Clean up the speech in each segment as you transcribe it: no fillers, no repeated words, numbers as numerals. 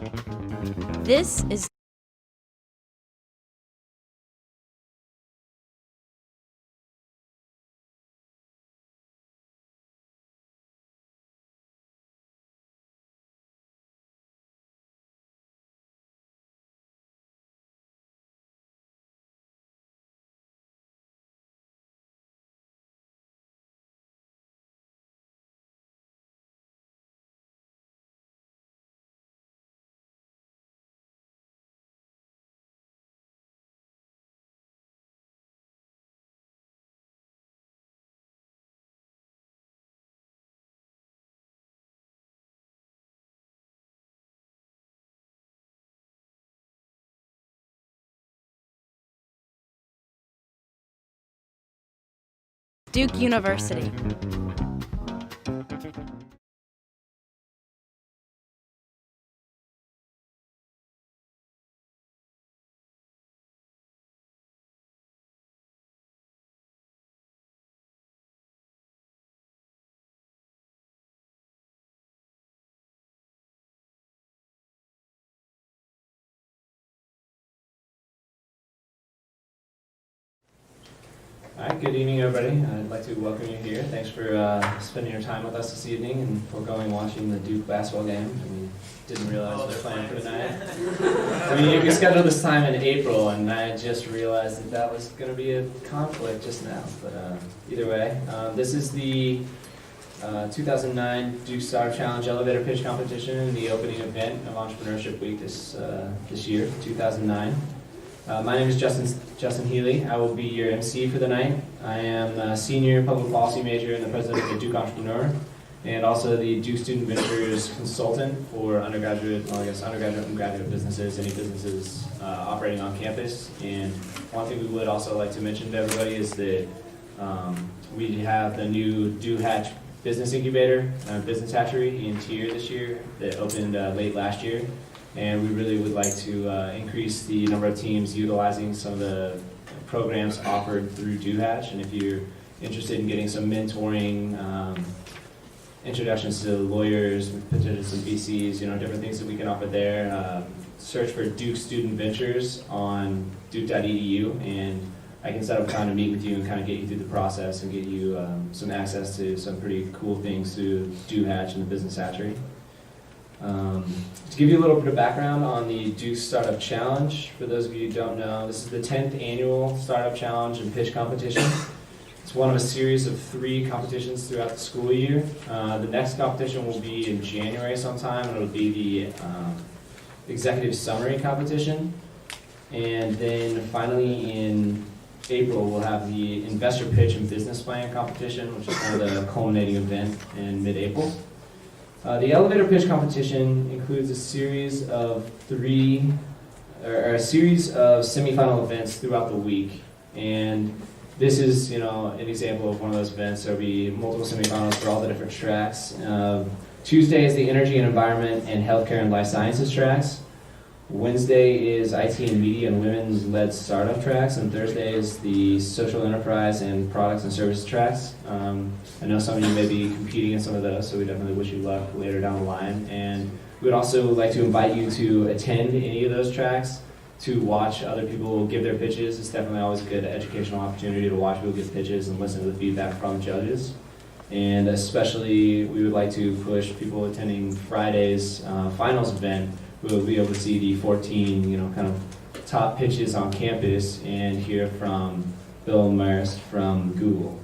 This is Duke University. All right, good evening, everybody. I'd like to welcome you here. Thanks for spending your time with us this evening and foregoing watching the Duke basketball game. We didn't realize we were playing for tonight. We scheduled this time in April, and I just realized that was going to be a conflict just now. But either way, this is the 2009 Duke Startup Challenge Elevator Pitch Competition, the opening event of Entrepreneurship Week this year, 2009. My name is Justin Healy. I will be your MC for the night. I am a senior public policy major and the president of the Duke Entrepreneur, and also the Duke Student Ventures consultant for undergraduate and graduate businesses, any businesses operating on campus. And one thing we would also like to mention to everybody is that we have the new Duke Hatch Business Incubator, Business Hatchery in Tier this year that opened late last year. And we really would like to increase the number of teams utilizing some of the programs offered through DoHatch. And if you're interested in getting some mentoring, introductions to lawyers, potentially some VCs, different things that we can offer there, search for Duke Student Ventures on duke.edu, and I can set up a time to meet with you and kind of get you through the process and get you some access to some pretty cool things through DoHatch and the Business Hatchery. To give you a little bit of background on the Duke Startup Challenge, for those of you who don't know, this is the 10th annual Startup Challenge and Pitch Competition. It's one of a series of 3 competitions throughout the school year. The next competition will be in January sometime, and it'll be the Executive Summary Competition. And then finally in April, we'll have the Investor Pitch and Business Plan Competition, which is kind of the culminating event in mid-April. The elevator pitch competition includes a series of semifinal events throughout the week, and this is, an example of one of those events. There'll be multiple semifinals for all the different tracks. Tuesday is the Energy and Environment and Healthcare and Life Sciences tracks. Wednesday is IT and Media and Women's-led Startup tracks, and Thursday is the Social Enterprise and Products and Services tracks. I know some of you may be competing in some of those, so we definitely wish you luck later down the line. And we would also like to invite you to attend any of those tracks, to watch other people give their pitches. It's definitely always a good educational opportunity to watch people give pitches and listen to the feedback from judges. And especially, we would like to push people attending Friday's finals event. We will be able to see the 14, kind of top pitches on campus and hear from Bill Marist from Google.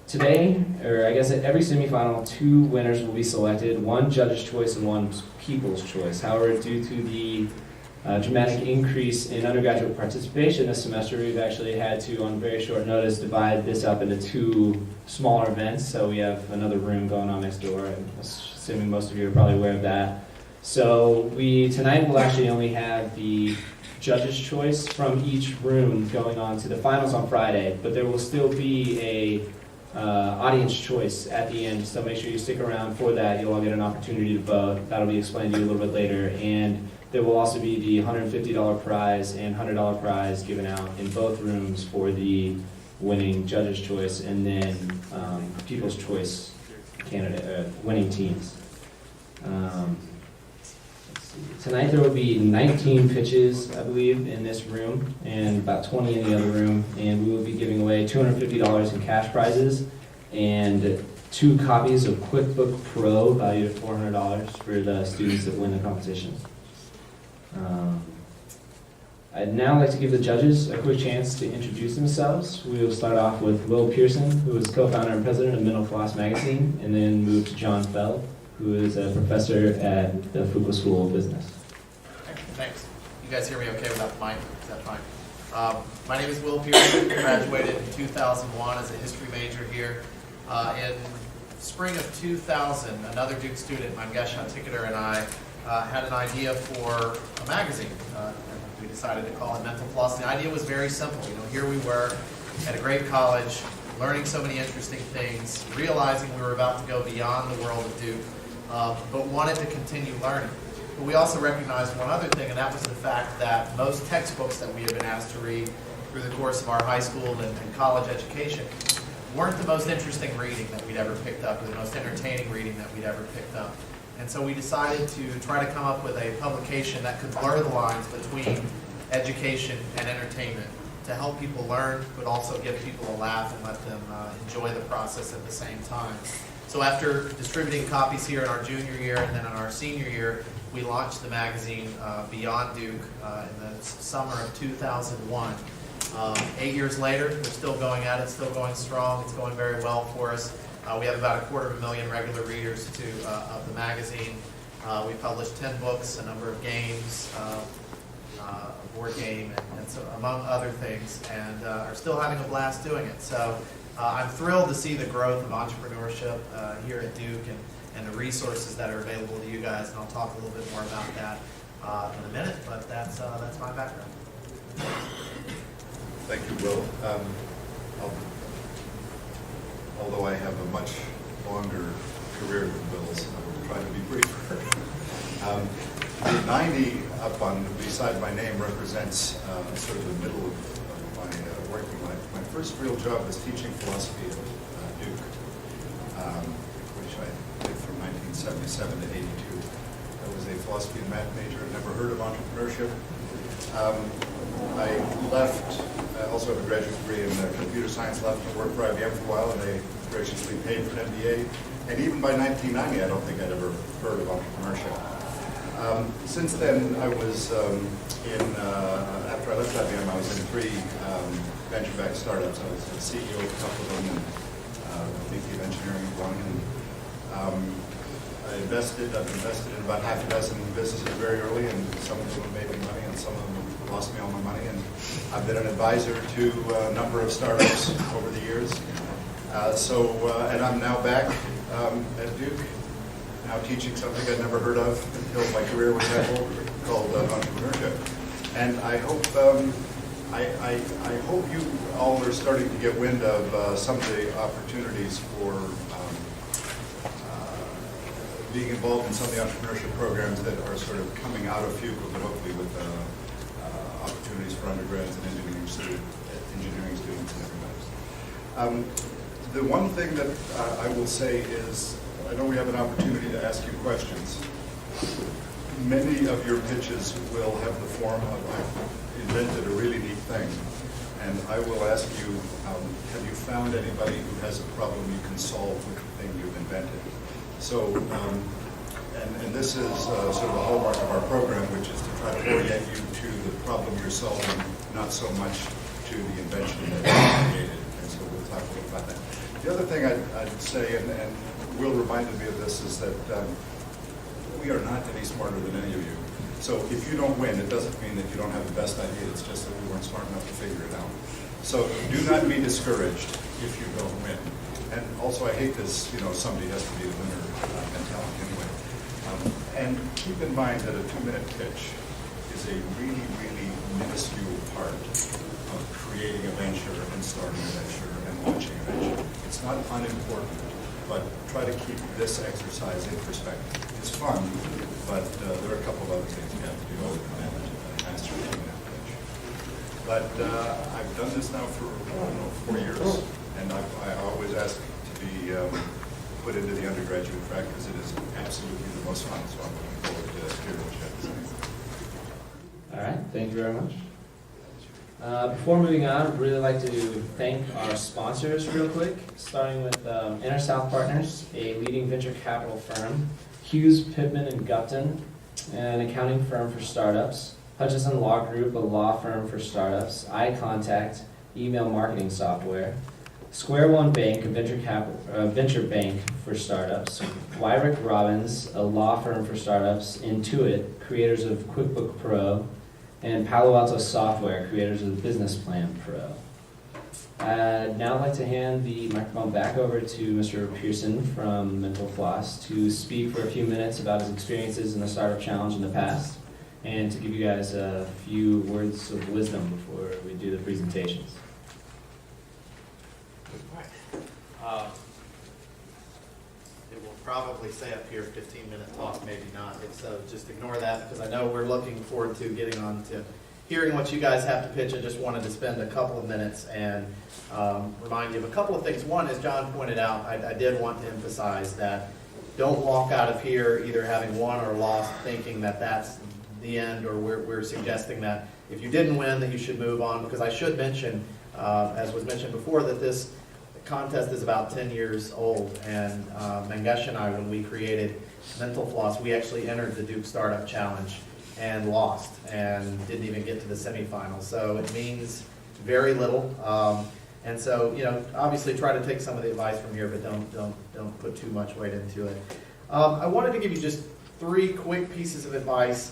Today, or I guess at every semifinal, 2 winners will be selected, 1 judge's choice and 1 people's choice. However, due to the dramatic increase in undergraduate participation this semester, we've actually had to, on very short notice, divide this up into 2 smaller events. So we have another room going on next door, and assuming most of you are probably aware of that. So tonight will actually only have the judge's choice from each room going on to the finals on Friday, but there will still be a audience choice at the end, so make sure you stick around for that. You'll all get an opportunity to vote. That'll be explained to you a little bit later. And there will also be the $150 prize and $100 prize given out in both rooms for the winning judge's choice and then people's choice winning teams. Tonight there will be 19 pitches, I believe, in this room, and about 20 in the other room, and we will be giving away $250 in cash prizes, and 2 copies of QuickBook Pro valued at $400 for the students that win the competition. I'd now like to give the judges a quick chance to introduce themselves. We will start off with Will Pearson, who is co-founder and president of Mental Floss Magazine, and then move to John Feld, who is a professor at the Fuqua School of Business. Thanks. You guys hear me okay without the mic? Is that fine? My name is Will Pearson. Graduated in 2001 as a history major here. In spring of 2000, another Duke student, Mangesha Ticketer, and I had an idea for a magazine. We decided to call it Mental Floss. The idea was very simple. Here we were at a great college, learning so many interesting things, realizing we were about to go beyond the world of Duke, but wanted to continue learning. But we also recognized one other thing, and that was the fact that most textbooks that we had been asked to read through the course of our high school and college education weren't the most interesting reading that we'd ever picked up, or the most entertaining reading that we'd ever picked up. And so we decided to try to come up with a publication that could blur the lines between education and entertainment to help people learn, but also give people a laugh and let them enjoy the process at the same time. So after distributing copies here in our junior year and then in our senior year, we launched the magazine Beyond Duke in the summer of 2001. 8 years later, we're still going at it, still going strong. It's going very well for us. We have about 250,000 regular readers of the magazine. We published 10 books, a number of games, a board game, and so among other things, and are still having a blast doing it. So I'm thrilled to see the growth of entrepreneurship here at Duke and the resources that are available to you guys, and I'll talk a little bit more about that in a minute, but that's my background. Thank you, Will. Although I have a much longer career than Will's, I will try to be briefer. The 90 up on beside my name represents sort of the middle of my working life. My first real job was teaching philosophy at Duke, which I did from 1977 to 82. I was a philosophy and math major. I'd never heard of entrepreneurship. I left. I also have a graduate degree in computer science. Left to work for IBM for a while, and they graciously paid for an MBA. And even by 1990, I don't think I'd ever heard of entrepreneurship. Since then, I was after I left IBM, I was in 3 venture-backed startups. I was the CEO of a couple of them, and VP of engineering of one. And I've invested in about half a dozen businesses very early, and some of them have made me money, and some of them have lost me all my money. And I've been an advisor to a number of startups over the years. And I'm now back at Duke, now teaching something I'd never heard of until my career was handled, called entrepreneurship. And I hope I hope you all are starting to get wind of some of the opportunities for being involved in some of the entrepreneurship programs that are sort of coming out of Fuqua, but hopefully with opportunities for undergrads and engineering students and everybody. The one thing that I will say is, I know we have an opportunity to ask you questions. Many of your pitches will have the form of, I've invented a really neat thing. And I will ask you, have you found anybody who has a problem you can solve with the thing you've invented? So, and this is sort of the hallmark of our program, which is to try to orient you to the problem you're solving, not so much to the invention that you created. And so we'll talk a little about that. The other thing I'd say, and Will reminded me of this, is that we are not any smarter than any of you. So if you don't win, it doesn't mean that you don't have the best idea. It's just that we weren't smart enough to figure it out. So do not be discouraged if you don't win. And also, I hate this, somebody has to be the winner mentality anyway. And keep in mind that a 2-minute pitch is a really, really minuscule part of creating a venture and starting a venture and launching a venture. It's not unimportant, but try to keep this exercise in perspective. It's fun, but there are a couple of other things you have to do and master a 2-minute pitch. But I've done this now for, 4 years. And I always ask to be put into the undergraduate track because it is absolutely the most fun. So I'm looking forward to hearing what you have to say. Thank you very much. Before moving on, I'd really like to thank our sponsors real quick, starting with Inner South Partners, a leading venture capital firm, Hughes, Pittman & Gupton, an accounting firm for startups, Hutchison Law Group, a law firm for startups, iContact, email marketing software, Square One Bank, a venture bank for startups, Wyrick Robbins, a law firm for startups, Intuit, creators of QuickBook Pro, and Palo Alto Software, creators of the Business Plan Pro. Now I'd like to hand the microphone back over to Mr. Pearson from Mental Floss to speak for a few minutes about his experiences in the Startup Challenge in the past, and to give you guys a few words of wisdom before we do the presentations. It will probably say up here 15-minute talk, maybe not. If so, just ignore that, because I know we're looking forward to getting on to hearing what you guys have to pitch. I just wanted to spend a couple of minutes and remind you of a couple of things. One, as John pointed out, I did want to emphasize that don't walk out of here either having won or lost thinking that that's the end, or we're suggesting that if you didn't win that you should move on, because I should mention, as was mentioned before, that this contest is about 10 years old, and Mangesh and I, when we created Mental Floss, we actually entered the Duke Startup Challenge and lost and didn't even get to the semifinals. So it means very little. And so, you know, obviously try to take some of the advice from here, but don't put too much weight into it. I wanted to give you just 3 quick pieces of advice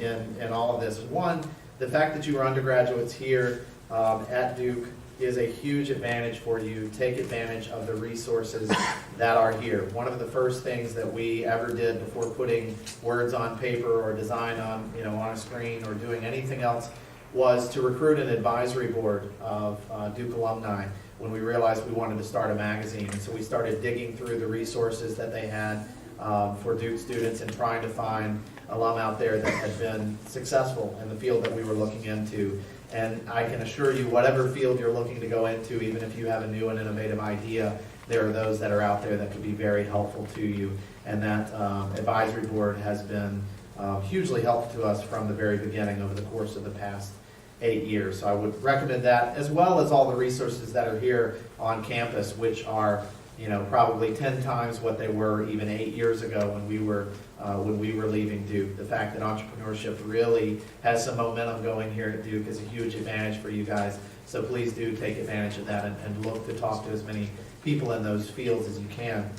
in all of this. One, the fact that you are undergraduates here at Duke is a huge advantage for you. Take advantage of the resources that are here. One of the first things that we ever did before putting words on paper or design on a screen or doing anything else was to recruit an advisory board of Duke alumni when we realized we wanted to start a magazine. And so we started digging through the resources that they had for Duke students and trying to find alum out there that had been successful in the field that we were looking into. And I can assure you, whatever field you're looking to go into, even if you have a new and innovative idea, there are those that are out there that could be very helpful to you. And that advisory board has been hugely helpful to us from the very beginning over the course of the past 8 years. So I would recommend that, as well as all the resources that are here on campus, which are probably 10 times what they were even 8 years ago when we were leaving Duke. The fact that entrepreneurship really has some momentum going here at Duke is a huge advantage for you guys. So please do take advantage of that and look to talk to as many people in those fields as you can.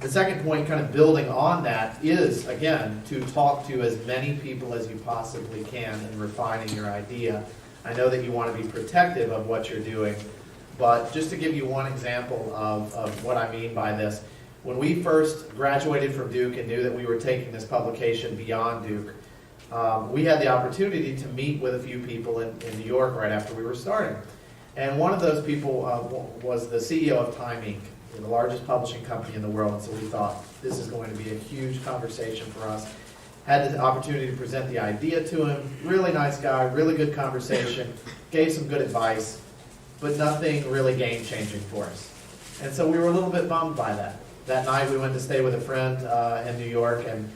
The second point, kind of building on that, is, again, to talk to as many people as you possibly can in refining your idea. I know that you want to be protective of what you're doing, but just to give you one example of what I mean by this, when we first graduated from Duke and knew that we were taking this publication beyond Duke, we had the opportunity to meet with a few people in New York right after we were starting. And one of those people was the CEO of Time Inc., the largest publishing company in the world. And so we thought, this is going to be a huge conversation for us. Had the opportunity to present the idea to him. Really nice guy, really good conversation, gave some good advice, but nothing really game-changing for us. And so we were a little bit bummed by that. That night we went to stay with a friend in New York, and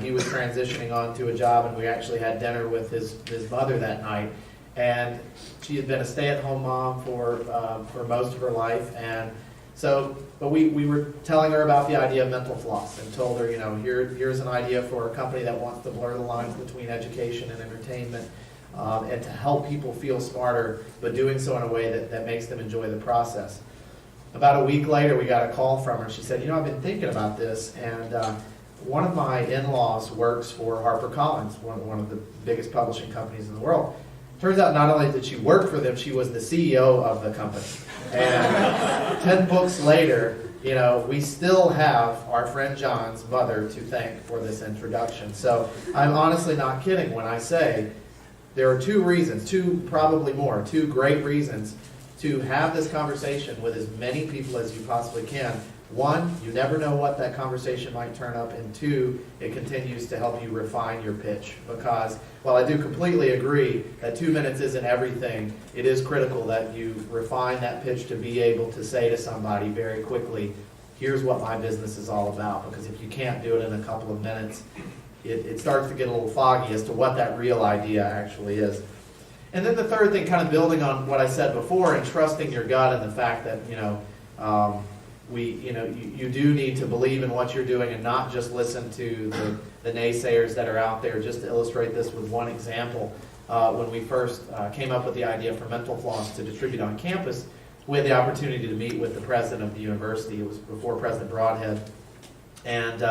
he was transitioning on to a job, and we actually had dinner with his mother that night. And she had been a stay-at-home mom for most of her life, and so, but we were telling her about the idea of Mental Floss and told her, here's an idea for a company that wants to blur the lines between education and entertainment, and to help people feel smarter, but doing so in a way that makes them enjoy the process. About a week later, we got a call from her. She said, I've been thinking about this, and one of my in-laws works for HarperCollins, one of the biggest publishing companies in the world. Turns out not only did she work for them, she was the CEO of the company. And 10 books later, we still have our friend John's mother to thank for this introduction. So I'm honestly not kidding when I say there are 2 reasons, 2 probably more, 2 great reasons to have this conversation with as many people as you possibly can. 1, you never know what that conversation might turn up, and 2, it continues to help you refine your pitch. Because while I do completely agree that 2 minutes isn't everything, it is critical that you refine that pitch to be able to say to somebody very quickly, here's what my business is all about. Because if you can't do it in a couple of minutes, it starts to get a little foggy as to what that real idea actually is. And then the third thing, kind of building on what I said before, and trusting your gut and the fact that, you do need to believe in what you're doing and not just listen to the naysayers that are out there. Just to illustrate this with one example, when we first came up with the idea for Mental Floss to distribute on campus, we had the opportunity to meet with the president of the university. It was before President Broadhead, and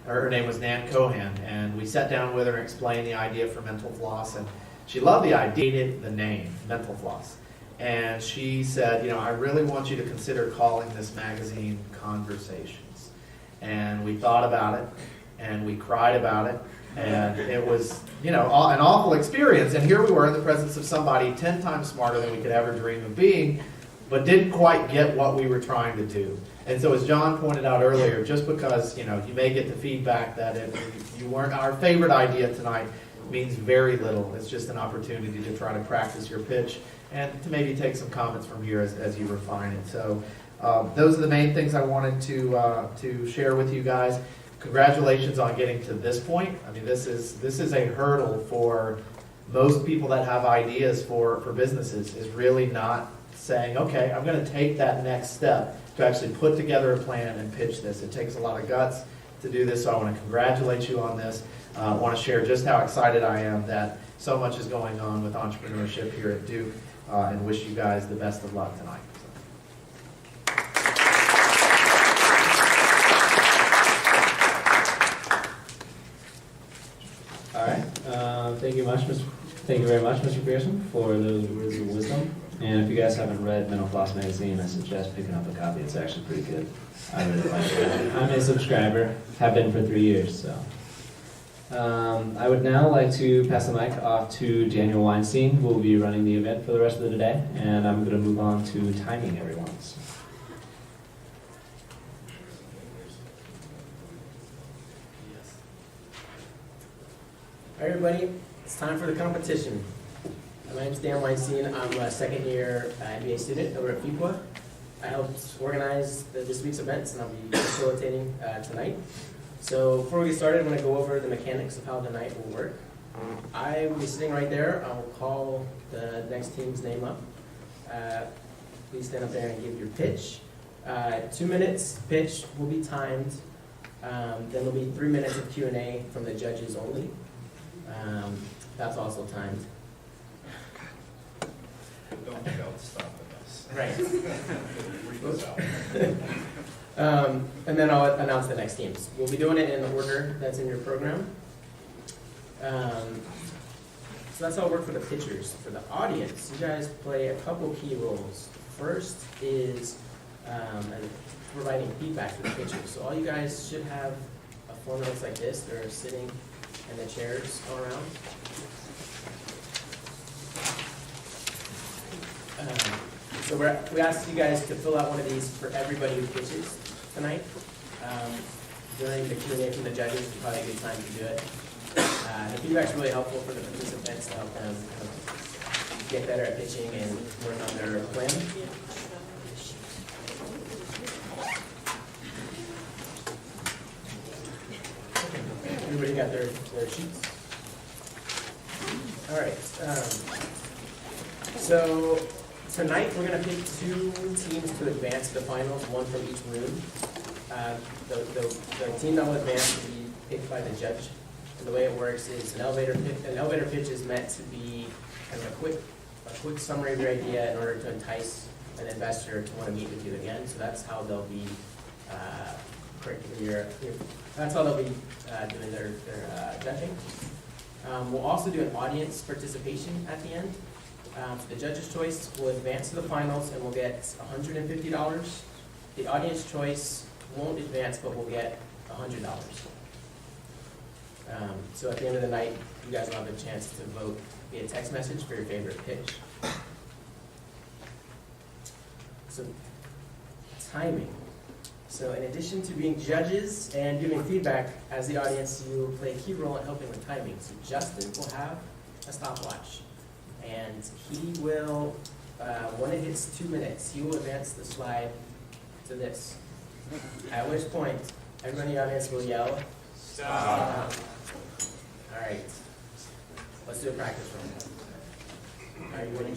her name was Nan Cohan, and we sat down with her and explained the idea for Mental Floss, and she loved the idea, hated the name, Mental Floss. And she said, I really want you to consider calling this magazine Conversations. And we thought about it, and we cried about it, and it was, an awful experience. And here we were in the presence of somebody 10 times smarter than we could ever dream of being, but didn't quite get what we were trying to do. And so as John pointed out earlier, just because, you may get the feedback that you weren't our favorite idea tonight means very little. It's just an opportunity to try to practice your pitch and to maybe take some comments from here as you refine it. So those are the main things I wanted to share with you guys. Congratulations on getting to this point. I mean, this is a hurdle for most people that have ideas for businesses, is really not saying, okay, I'm going to take that next step to actually put together a plan and pitch this. It takes a lot of guts to do this, so I want to congratulate you on this. I want to share just how excited I am that so much is going on with entrepreneurship here at Duke, and wish you guys the best of luck tonight. All right. Thank you very much, Mr. Pearson, for those words of wisdom. And if you guys haven't read Mental Floss magazine, I suggest picking up a copy. It's actually pretty good. I really like it. I'm a subscriber, have been for 3 years. So, I would now like to pass the mic off to Daniel Weinstein, who will be running the event for the rest of the day, and I'm going to move on to timing everyone. So. Hi everybody, it's time for the competition. My name is Dan Weinstein. I'm a second-year MBA student over at FIPWA. I helped organize this week's events, and I'll be facilitating tonight. So before we get started, I'm going to go over the mechanics of how the night will work. I will be sitting right there. I will call the next team's name up. Please stand up there and give your pitch. 2 minutes pitch will be timed. Then there'll be 3 minutes of Q&A from the judges only. That's also timed. Don't be able to stop with us. Right. And then I'll announce the next teams. We'll be doing it in the order that's in your program. So that's how it works for the pitchers. For the audience, you guys play a couple key roles. First is providing feedback to the pitchers. So all you guys should have a form that looks like this. They're sitting in the chairs all around. So we asked you guys to fill out one of these for everybody who pitches tonight. During the Q&A from the judges, it's probably a good time to do it. The feedback's really helpful for the participants to help them get better at pitching and work on their plan. Everybody got their sheets? All right. So tonight we're going to pick 2 teams to advance to the finals, one from each room. The team that will advance will be picked by the judge. And the way it works is an elevator pitch is meant to be kind of a quick summary of your idea in order to entice an investor to want to meet with you again. So that's how they'll be doing their judging. We'll also do an audience participation at the end. The judge's choice will advance to the finals and we'll get $150. The audience choice won't advance, but we'll get $100. So at the end of the night, you guys will have a chance to vote via text message for your favorite pitch. So, timing. So in addition to being judges and giving feedback, as the audience, you will play a key role in helping with timing. So Justin will have a stopwatch, and he will, when it hits 2 minutes, he will advance the slide to this. At which point, everybody in the audience will yell, "Stop." All right. Let's do a practice run. Are you ready?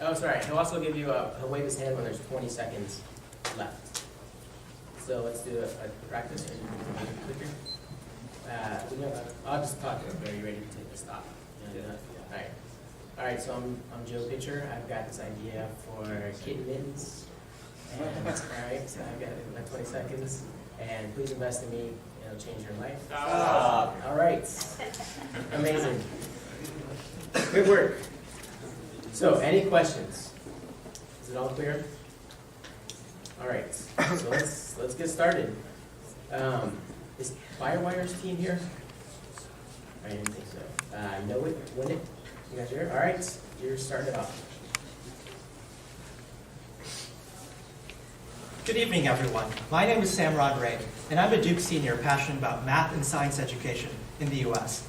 Oh, sorry. He'll also give you he'll wave his hand when there's 20 seconds left. So let's do a practice. I'll just talk. Are you ready to take the stop? Yeah. All right. All right. So I'm Joe Pitcher. I've got this idea for kitten mittens. And, all right. So I've got my 20 seconds. And please invest in me. It'll change your life. All right. Amazing. Good work. So, any questions? Is it all clear? All right. So let's get started. Is Firewire's team here? I didn't think so. Know it, win it. You guys here? All right. You're starting off. Good evening, everyone. My name is Sam Rodray, and I'm a Duke senior passionate about math and science education in the U.S.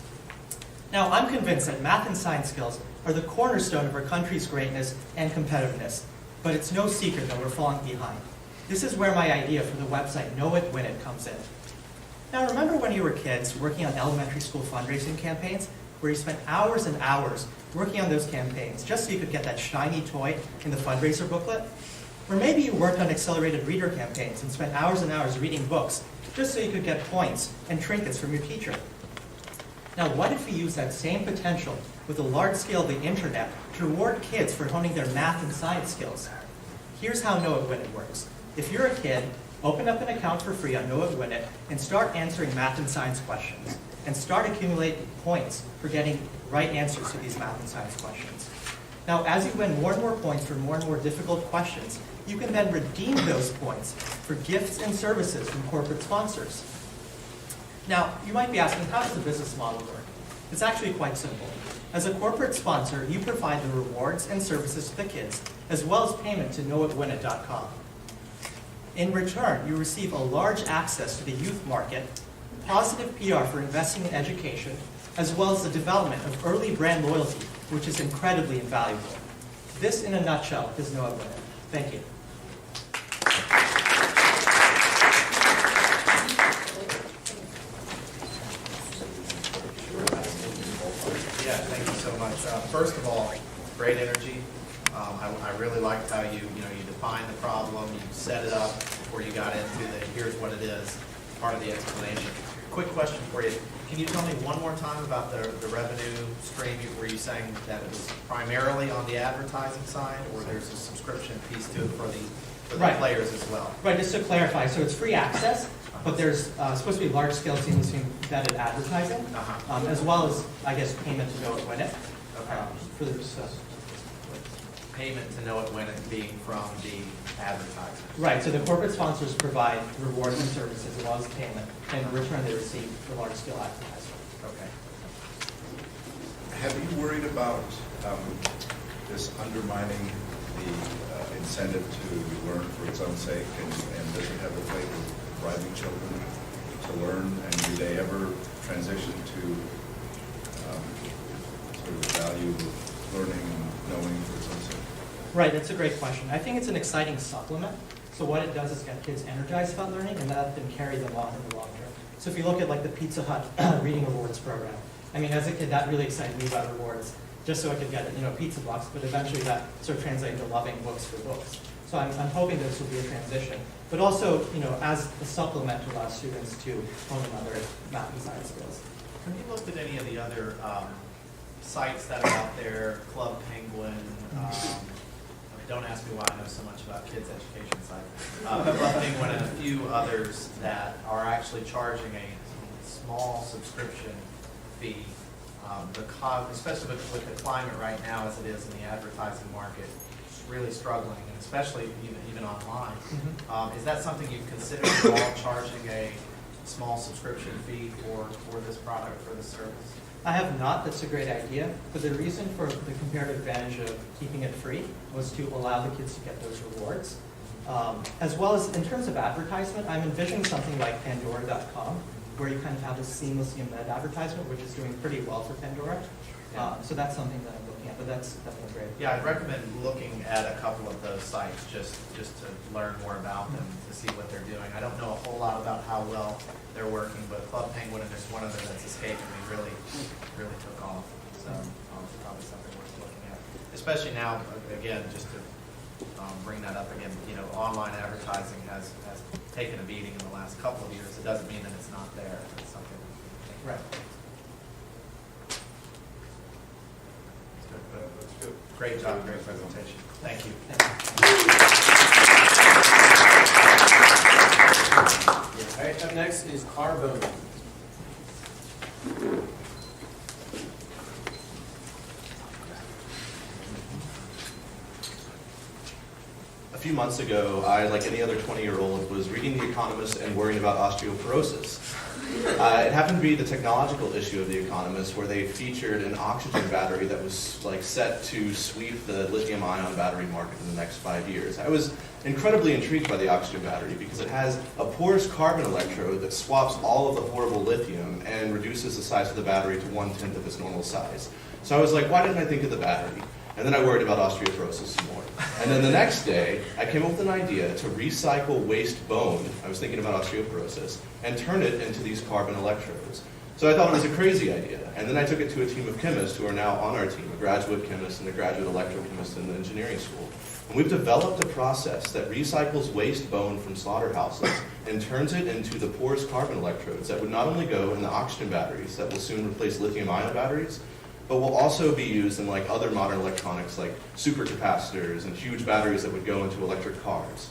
Now, I'm convinced that math and science skills are the cornerstone of our country's greatness and competitiveness, but it's no secret that we're falling behind. This is where my idea for the website Know It, Win It comes in. Now, remember when you were kids working on elementary school fundraising campaigns, where you spent hours and hours working on those campaigns just so you could get that shiny toy in the fundraiser booklet? Or maybe you worked on accelerated reader campaigns and spent hours and hours reading books just so you could get points and trinkets from your teacher. Now, what if we use that same potential with the large scale of the internet to reward kids for honing their math and science skills? Here's how Know It, Win It works. If you're a kid, open up an account for free on Know It, Win It and start answering math and science questions. And start accumulating points for getting right answers to these math and science questions. Now, as you win more and more points for more and more difficult questions, you can then redeem those points for gifts and services from corporate sponsors. Now, you might be asking, how does the business model work? It's actually quite simple. As a corporate sponsor, you provide the rewards and services to the kids, as well as payment to knowitwinit.com. In return, you receive a large access to the youth market, positive PR for investing in education, as well as the development of early brand loyalty, which is incredibly invaluable. This, in a nutshell, is Know It, Win It. Thank you. Yeah, thank you so much. First of all, great energy. I really liked how you defined the problem, you set it up before you got into the here's what it is, part of the explanation. Quick question for you. Can you tell me one more time about the revenue stream? Were you saying that it was primarily on the advertising side, or there's a subscription piece to it for the Right. players as well? Right, just to clarify, so it's free access, but there's supposed to be large-scale seamlessly embedded advertising, as well as, I guess, payment to Know It, Win It. Okay. For the success. Payment to Know It, Win It being from the advertising. Right, so the corporate sponsors provide rewards and services as well as payment, and in return they receive the large-scale advertising. Okay. Have you worried about this undermining the incentive to learn for its own sake, and does it have a way of driving children to learn, and do they ever transition to sort of the value of learning and knowing for its own sake? Right, that's a great question. I think it's an exciting supplement. So what it does is get kids energized about learning, and that then carry them on in the long term. So if you look at like the Pizza Hut Reading Awards program, I mean, as a kid, that really excited me about rewards, just so I could get pizza box, but eventually that sort of translated to loving books for books. So I'm hoping this will be a transition, but also, as a supplement to allow students to hone other math and science skills. Have you looked at any of the other sites that are out there, Club Penguin? Don't ask me why I know so much about kids' education sites. Club Penguin and a few others that are actually charging a small subscription fee. Especially with the climate right now as it is in the advertising market, really struggling, and especially even online. Is that something you've considered at all, charging a small subscription fee for this product, for this service? I have not. That's a great idea. But the reason for the comparative advantage of keeping it free was to allow the kids to get those rewards. As well as in terms of advertisement, I'm envisioning something like Pandora.com, where you kind of have this seamlessly embed advertisement, which is doing pretty well for Pandora. So that's something that I'm looking at, but that's definitely great. Yeah, I'd recommend looking at a couple of those sites just to learn more about them, to see what they're doing. I don't know a whole lot about how well they're working, but Club Penguin, and there's one other that's escaping me, really took off. So probably something worth looking at, especially now. Again, just to bring that up again, you know, online advertising has taken a beating in the last couple of years. It doesn't mean that it's not there. It's something. Right. That's good. Great job, great presentation. Thank you. All right, up next is Carbone. A few months ago, I, like any other 20-year-old, was reading The Economist and worrying about osteoporosis. It happened to be the technological issue of The Economist, where they featured an oxygen battery that was like set to sweep the lithium-ion battery market in the next 5 years. I was incredibly intrigued by the oxygen battery because it has a porous carbon electrode that swaps all of the horrible lithium and reduces the size of the battery to 1/10 of its normal size. So I was like, why didn't I think of the battery? And then I worried about osteoporosis some more. And then the next day, I came up with an idea to recycle waste bone, I was thinking about osteoporosis, and turn it into these carbon electrodes. So I thought it was a crazy idea. And then I took it to a team of chemists who are now on our team, a graduate chemist and a graduate electrochemist in the engineering school. And we've developed a process that recycles waste bone from slaughterhouses and turns it into the porous carbon electrodes that would not only go in the oxygen batteries that will soon replace lithium-ion batteries, but will also be used in like other modern electronics like supercapacitors and huge batteries that would go into electric cars.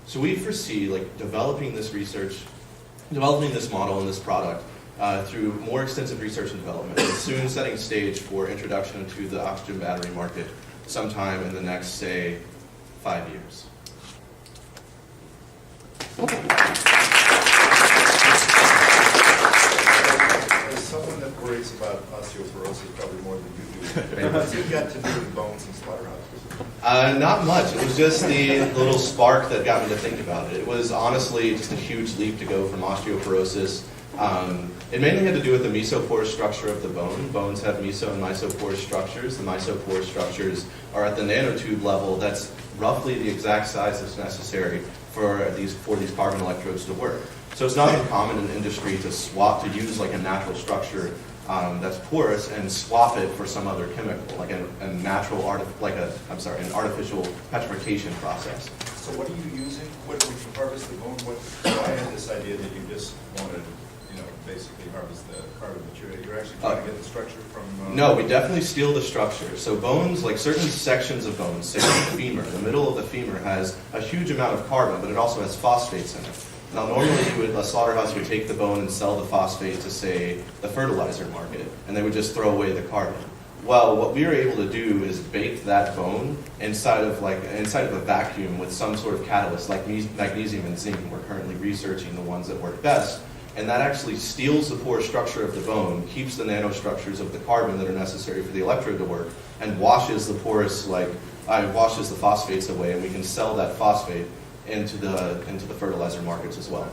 So we foresee like developing this model and this product through more extensive research and development, and soon setting stage for introduction to the oxygen battery market sometime in the next, say, 5 years. As someone that worries about osteoporosis probably more than you do, what's it got to do with bones and slaughterhouses? Not much. It was just the little spark that got me to think about it. It was honestly just a huge leap to go from osteoporosis. It mainly had to do with the mesopore structure of the bone. Bones have meso and mesopore structures. The mesopore structures are at the nanotube level. That's roughly the exact size that's necessary for these carbon electrodes to work. So it's not uncommon in industry to use like a natural structure that's porous and swap it for some other chemical, like an artificial petrification process. So what are you using? What would you harvest the bone? So I had this idea that you just wanted, basically harvest the carbon material. You're actually trying to get the structure from... No, we definitely steal the structure. So bones, like certain sections of bones, say the femur, the middle of the femur has a huge amount of carbon, but it also has phosphates in it. Now normally a slaughterhouse would take the bone and sell the phosphate to, say, the fertilizer market, and they would just throw away the carbon. Well, what we were able to do is bake that bone inside of a vacuum with some sort of catalyst, like magnesium and zinc. We're currently researching the ones that work best. And that actually steals the porous structure of the bone, keeps the nanostructures of the carbon that are necessary for the electrode to work, and washes the phosphates away, and we can sell that phosphate into the fertilizer markets as well.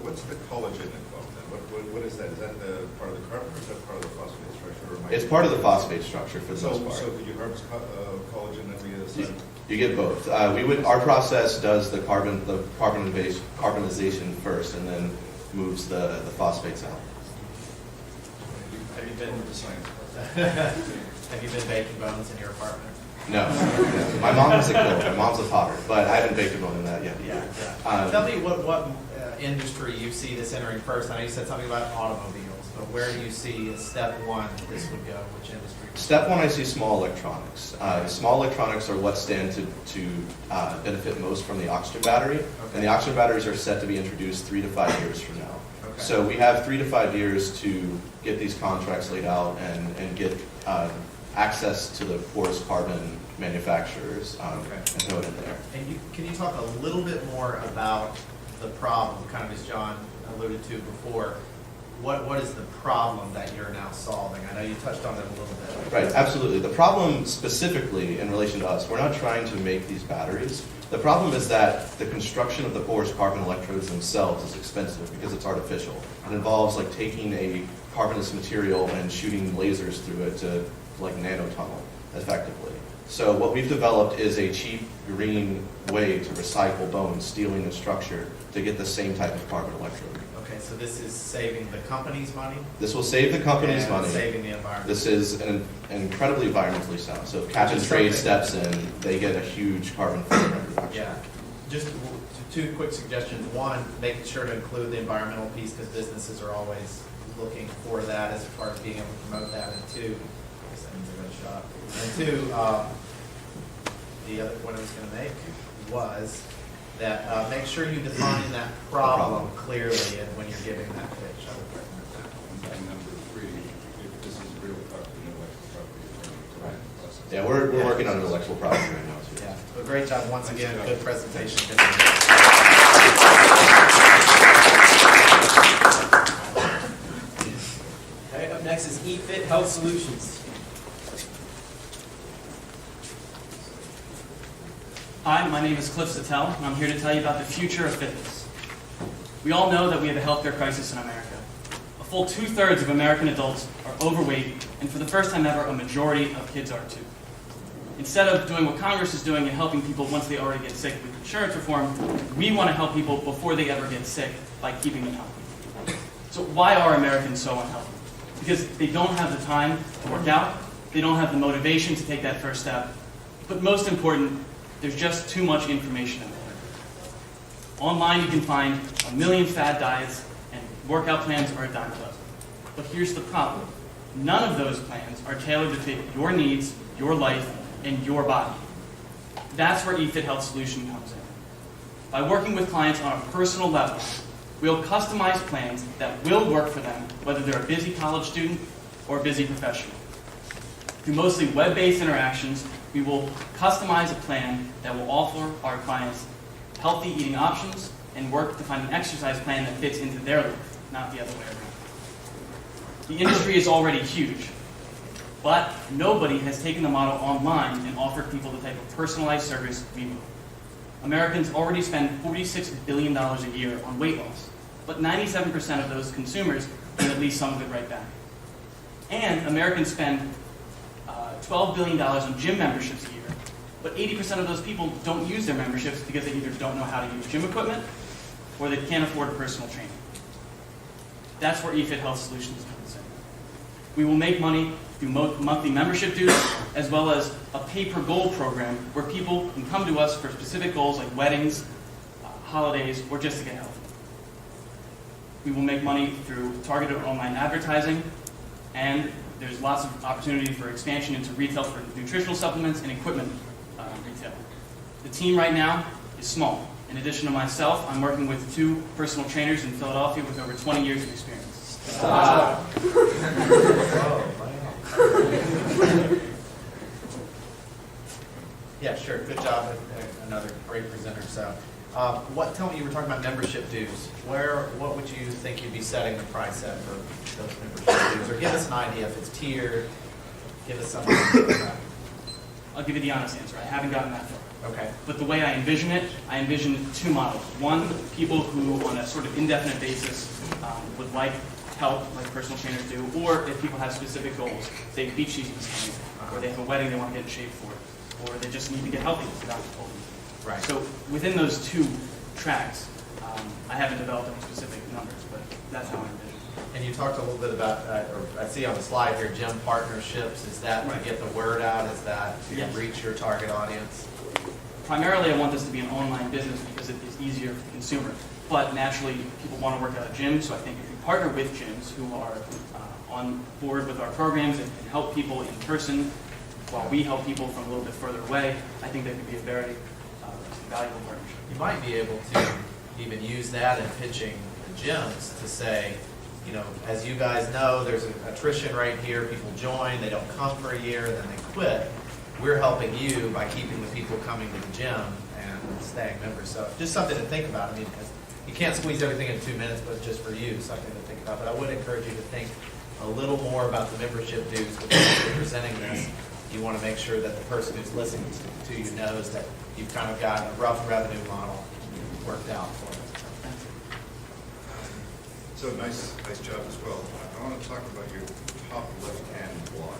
What's the collagen involved then? What is that? Is that the part of the carbon, or is that part of the phosphate structure? It's part of the phosphate structure for the most part. So could you harvest collagen and the other side? You get both. Our process does the carbonization first, and then moves the phosphates out. Have you been baking bones in your apartment? No. My mom is a cook. My mom's a potter, but I haven't baked a bone in that yet. Yeah. Tell me what industry you see this entering first. I know you said something about automobiles, but where do you see as step one this would go? Which industry? Step one, I see small electronics. Small electronics are what stand to benefit most from the oxygen battery, and the oxygen batteries are set to be introduced 3 to 5 years from now. Okay. So we have 3 to 5 years to get these contracts laid out and get access to the porous carbon manufacturers and throw it in there. And can you talk a little bit more about the problem, kind of as John alluded to before? what is the problem that you're now solving? I know you touched on it a little bit. Right, absolutely. The problem specifically in relation to us, we're not trying to make these batteries. The problem is that the construction of the porous carbon electrodes themselves is expensive because it's artificial. It involves like taking a carbonous material and shooting lasers through it to like nanotunnel effectively. So what we've developed is a cheap green way to recycle bone, stealing the structure to get the same type of carbon electrode. Okay, so this is saving the company's money? This will save the company's and money. saving the environment. This is incredibly environmentally sound. So if cap and Just trade something- steps in, they get a huge carbon footprint reduction. Yeah, just two quick suggestions. One, making sure to include the environmental piece because businesses are always looking for that as far as being able to promote that. And two, I guess that means I got a shot. And two, the other point I was going to make was that make sure you define that problem clearly and when you're giving that pitch. I would recommend that. And number three, if this is real property, intellectual property. Right. Yeah, we're working on intellectual property right now too. Yeah, well, great job once again. Good presentation. Okay, up next is eFit Health Solutions. Hi, my name is Cliff Sattel, and I'm here to tell you about the future of fitness. We all know that we have a healthcare crisis in America. A full 2/3 of American adults are overweight, and for the first time ever, a majority of kids are too. Instead of doing what Congress is doing and helping people once they already get sick with insurance reform, we want to help people before they ever get sick by keeping them healthy. So why are Americans so unhealthy? Because they don't have the time to work out, they don't have the motivation to take that first step, but most important, there's just too much information out there. Online, you can find a million fad diets, and workout plans are a dime a dozen. But here's the problem. None of those plans are tailored to fit your needs, your life, and your body. That's where eFit Health Solution comes in. By working with clients on a personal level, we'll customize plans that will work for them, whether they're a busy college student or a busy professional. Through mostly web-based interactions, we will customize a plan that will offer our clients healthy eating options and work to find an exercise plan that fits into their life, not the other way around. The industry is already huge, but nobody has taken the model online and offered people the type of personalized service we will. Americans already spend $46 billion a year on weight loss, but 97% of those consumers get at least some of it right back. And Americans spend $12 billion on gym memberships a year, but 80% of those people don't use their memberships because they either don't know how to use gym equipment or they can't afford a personal trainer. That's where eFit Health Solutions comes in. We will make money through monthly membership dues, as well as a pay-per-goal program where people can come to us for specific goals like weddings, holidays, or just to get healthy. We will make money through targeted online advertising, and there's lots of opportunity for expansion into retail for nutritional supplements and equipment retail. The team right now is small. In addition to myself, I'm working with 2 personal trainers in Philadelphia with over 20 years of experience. Yeah, sure. Good job. Another great presenter. So, tell me, you were talking about membership dues. What would you think you'd be setting the price at for those membership dues? Or give us an idea if it's tiered. Give us something like that. I'll give you the honest answer. I haven't gotten that far. Okay. But the way I envision 2 models. One, people who on a sort of indefinite basis would like help, like personal trainers do, or if people have specific goals, say beach season is coming, or they have a wedding they want to get in shape for, or they just need to get healthy, as the doctor told them. Right. So within those 2 tracks, I haven't developed any specific numbers, but that's how I envision it. And you talked a little bit about, or I see on the slide here, gym partnerships. Is that Right. to get the word out? Is that to Yes. reach your target audience? Primarily, I want this to be an online business because it is easier for the consumer. But naturally, people want to work at a gym, so I think if we partner with gyms who are on board with our programs and can help people in person while we help people from a little bit further away, I think that could be a very valuable partnership. You might be able to even use that in pitching the gyms to say, you know, as you guys know, there's an attrition right here. People join, they don't come for a year, then they quit. We're helping you by keeping the people coming to the gym and staying members. So just something to think about. I mean, you can't squeeze everything in 2 minutes, but just for you, something to think about. about, but I would encourage you to think a little more about the membership dues because you're presenting this. You want to make sure that the person who's listening to you knows that you've kind of got a rough revenue model worked out for it. So nice job as well. I want to talk about your top left-hand block.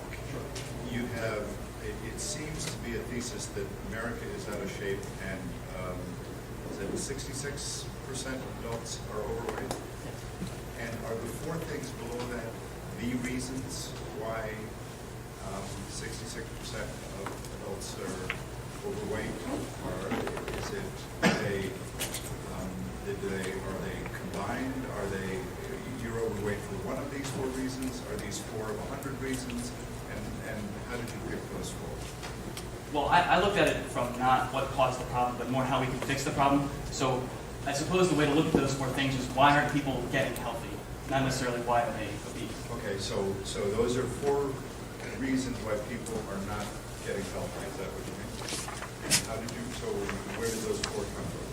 You have, it seems to be a thesis that America is out of shape and is it 66% of adults are overweight? And are the four things below that the reasons why 66% of adults are overweight? Or is it are they combined? Are they you're overweight for one of these four reasons? Are these 4 of 100 reasons? And how did you pick those four? Well, I looked at it from not what caused the problem, but more how we can fix the problem. So I suppose the way to look at those four things is why aren't people getting healthy, not necessarily why are they obese. Okay, so those are 4 reasons why people are not getting healthy. Is that what you mean? And how did you? So where did those 4 come from?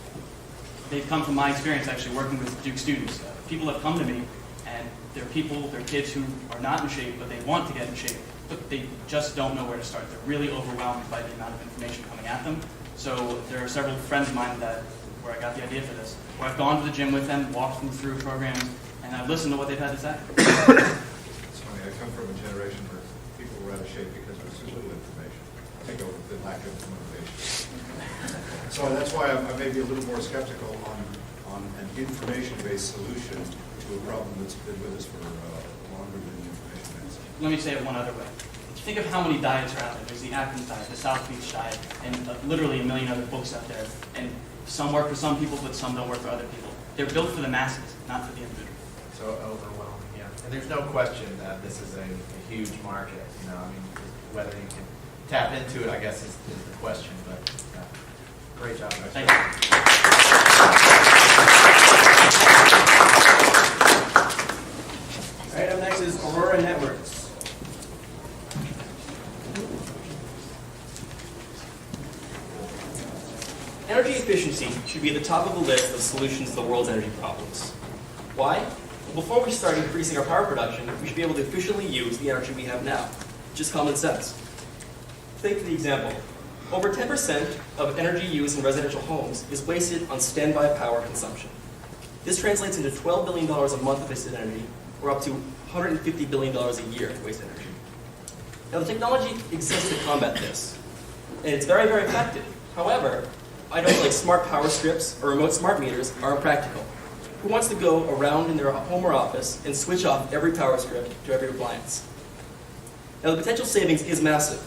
They've come from my experience actually working with Duke students. People have come to me, and they're kids who are not in shape, but they want to get in shape, but they just don't know where to start. They're really overwhelmed by the amount of information coming at them. So there are several friends of mine where I got the idea for this, where I've gone to the gym with them, walked them through programs, and I've listened to what they've had to say. It's funny, I come from a generation where people were out of shape because there was too little information. I think over the lack of motivation. So that's why I may be a little more skeptical on an information-based solution to a problem that's been with us for longer than the information is. Let me say it one other way. Think of how many diets are out there. There's the Atkins diet, the South Beach diet, and literally a million other books out there. And some work for some people, but some don't work for other people. They're built for the masses, not for the individual. So overwhelming, yeah. And there's no question that this is a huge market. You know, I mean, whether you can tap into it, I guess, is the question. But great job, guys. Thank you. All right, up next is Aurora Networks. Energy efficiency should be at the top of the list of solutions to the world's energy problems. Why? Well, before we start increasing our power production, we should be able to efficiently use the energy we have now. Just common sense. Take the example. Over 10% of energy used in residential homes is wasted on standby power consumption. This translates into $12 billion a month of wasted energy, or up to $150 billion a year of wasted energy. Now, the technology exists to combat this, and it's very, very effective. However, items like smart power strips or remote smart meters are impractical. Who wants to go around in their home or office and switch off every power strip to every appliance? Now, the potential savings is massive.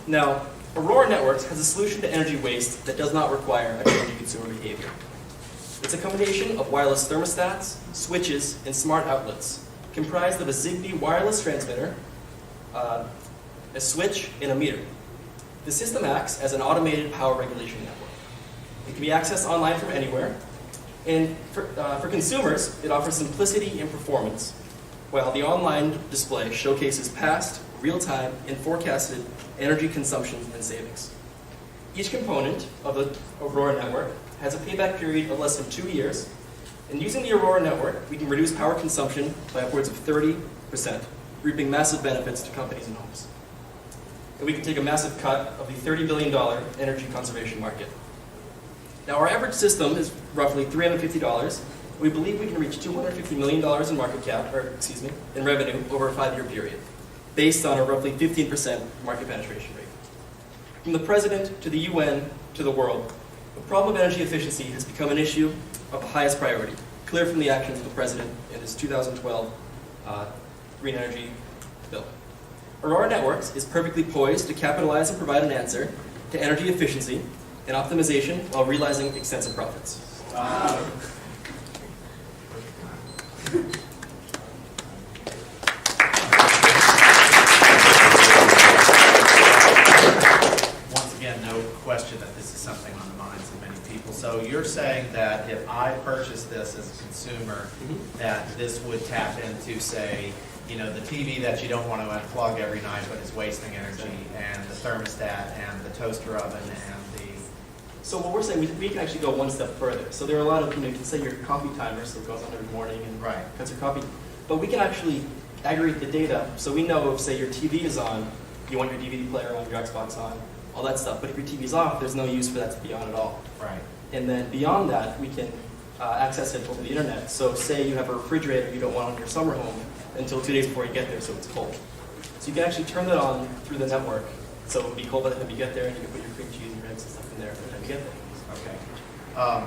Now, Aurora Networks has a solution to energy waste that does not require a change in consumer behavior. It's a combination of wireless thermostats, switches, and smart outlets, comprised of a Zigbee wireless transmitter, a switch, and a meter. The system acts as an automated power regulation network. It can be accessed online from anywhere, and for consumers, it offers simplicity and performance, while the online display showcases past, real-time, and forecasted energy consumption and savings. Each component of the Aurora network has a payback period of less than 2 years, and using the Aurora network, we can reduce power consumption by upwards of 30%, reaping massive benefits to companies and homes. And we can take a massive cut of the $30 billion energy conservation market. Now, our average system is roughly $350. We believe we can reach $250 million in market cap, in revenue over a 5-year period, based on a roughly 15% market penetration rate. From the president to the UN to the world, the problem of energy efficiency has become an issue of the highest priority, clear from the actions of the president in his 2012 Green Energy Bill. Aurora Networks is perfectly poised to capitalize and provide an answer to energy efficiency and optimization while realizing extensive profits. Wow. Once again, no question that this is something on the minds of many people. So you're saying that if I purchase this as a consumer, that this would tap into, say, you know, the TV that you don't want to unplug every night but is wasting energy, and the thermostat, and the toaster oven, and the So what we're saying, we can actually go one step further. So there are a lot of, you can set your coffee timer, so it goes on every morning and Right. cuts your coffee. But we can actually aggregate the data, so we know if, say, your TV is on, you want your DVD player on, your Xbox on, all that stuff. But if your TV's off, there's no use for that to be on at all. Right. And then beyond that, we can access it over the internet. So say you have a refrigerator you don't want on your summer home until 2 days before you get there, so it's cold. So you can actually turn that on through the network. So it'll be cold by the time you get there, and you can put your cream cheese and your eggs and stuff in there by the time you get there. Okay.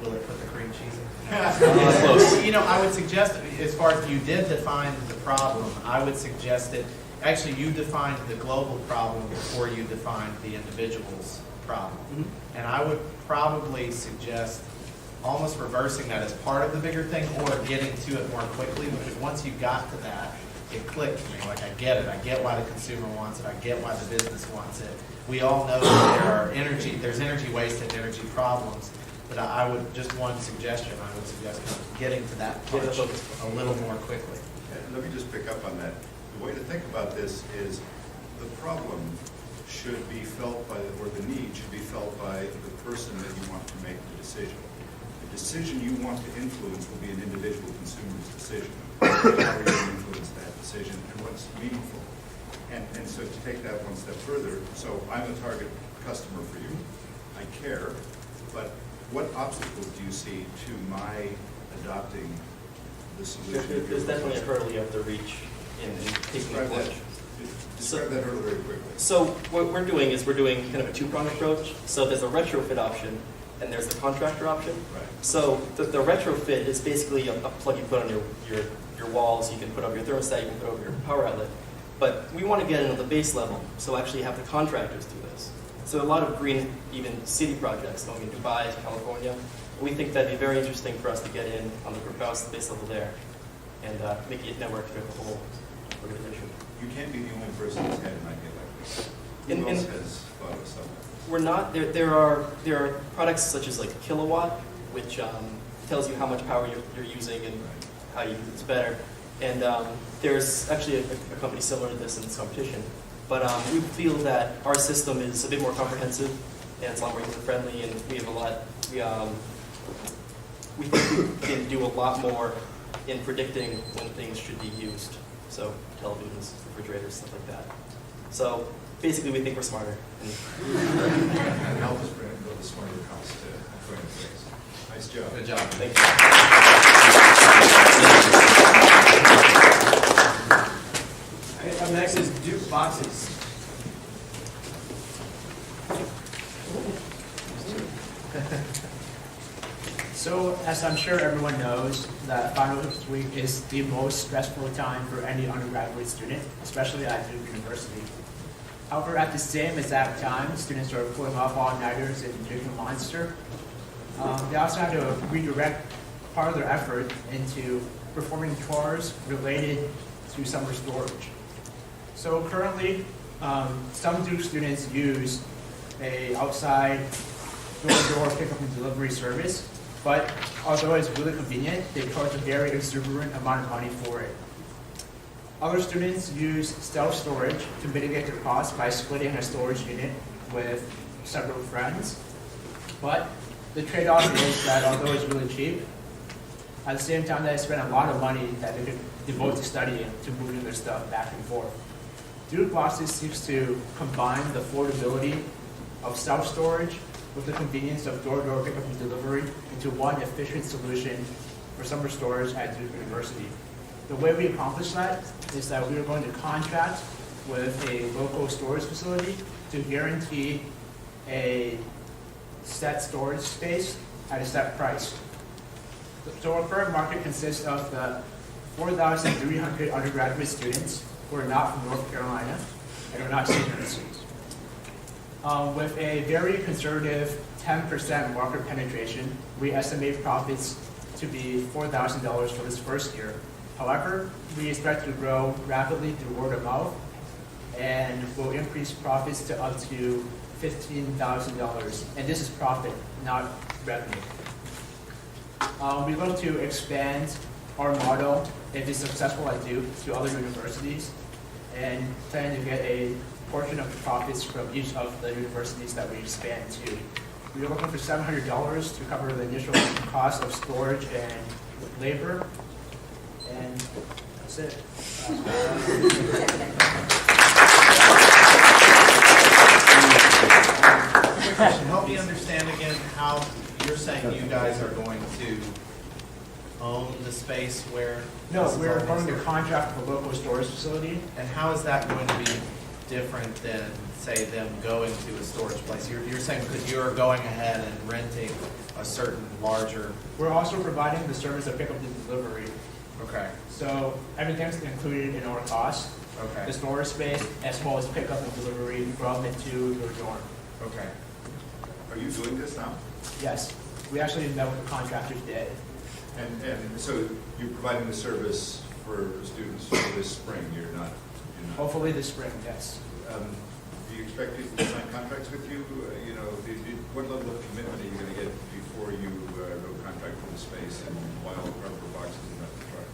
Will it put the cream cheese in? Close. You know, I would suggest, as far as you did define the problem, I would suggest that actually you defined the global problem before you defined the individual's problem. Mhm. And I would probably suggest almost reversing that as part of the bigger thing or getting to it more quickly, because once you got to that, it clicked to me. Like, I get it. I get why the consumer wants it. I get why the business wants it. We all know that there's energy waste and energy problems. But I would, just one suggestion, I would suggest getting to that punch a little more quickly. Let me just pick up on that. The way to think about this is the problem should be felt by, or the need should be felt by the person that you want to make the decision. The decision you want to influence will be an individual consumer's decision. How are you going to influence that decision and what's meaningful? And so to take that one step further, so I'm a target customer for you. I care, but what obstacles do you see to my adopting the solution? There's definitely a hurdle you have to reach in taking the plunge. Describe that hurdle very quickly. So what we're doing is we're doing kind of a two-pronged approach. So there's a retrofit option and there's the contractor option. Right. So the retrofit is basically a plug you put on your walls. You can put over your thermostat, you can put over your power outlet. But we want to get in on the base level, so actually have the contractors do this. So a lot of green, even city projects going in Dubai, California, we think that'd be very interesting for us to get in on the base level there and make it network through the whole organization. You can't be the only person who's had an idea like this. Who else has thought of something? We're not. There are products such as like Kilowatt, which tells you how much power you're using and how you use it better. And there's actually a company similar to this in this competition. But we feel that our system is a bit more comprehensive and it's a lot more user-friendly, and we have a lot. We think we can do a lot more in predicting when things should be used. So televisions, refrigerators, stuff like that. So basically, we think we're smarter. And help us build a smarter house to join things. Nice job. Good job. Thank you. Up next is Duke Boxes. So, as I'm sure everyone knows, that finals week is the most stressful time for any undergraduate student, especially at Duke University. However, at the same exact time, students are pulling off all-nighters and drinking Monster. They also have to redirect part of their effort into performing chores related to summer storage. So currently, some Duke students use a outside door-to-door pickup and delivery service, but although it's really convenient, they charge a very exuberant amount of money for it. Other students use self-storage to mitigate their costs by splitting a storage unit with several friends. But the trade-off is that although it's really cheap, at the same time they spend a lot of money that they could devote to studying, to moving their stuff back and forth. Duke Boxes seeks to combine the affordability of self-storage with the convenience of door-to-door pickup and delivery into one efficient solution for summer storage at Duke University. The way we accomplish that is that we are going to contract with a local storage facility to guarantee a set storage space at a set price. So our current market consists of the 4,300 undergraduate students who are not from North Carolina and are not senior students. With a very conservative 10% market penetration, we estimate profits to be $4,000 for this first year. However, we expect to grow rapidly through word of mouth and will increase profits to up to $15,000. And this is profit, not revenue. We look to expand our model, if it's successful at Duke, to other universities and plan to get a portion of the profits from each of the universities that we expand to. We are looking for $700 to cover the initial cost of storage and labor. And that's it. Quick question, help me understand again how you're saying you guys are going to own the space where? No, this is we're all going to stored? contract with a local storage facility. And how is that going to be different than, say, them going to a storage place? You're saying because you're going ahead and renting a certain larger, We're also providing the service of pickup and delivery. okay, So everything's included in our cost. okay, The storage space, as well as pickup and delivery from and to your dorm. okay. Are you doing this now? Yes, we actually met with the contractor today. And so you're providing the service for students for this spring, you're not? Hopefully this spring, yes. Do you expect people to sign contracts with you? What level of commitment are you going to get before you go contract for the space and while cardboard boxes and not the truck?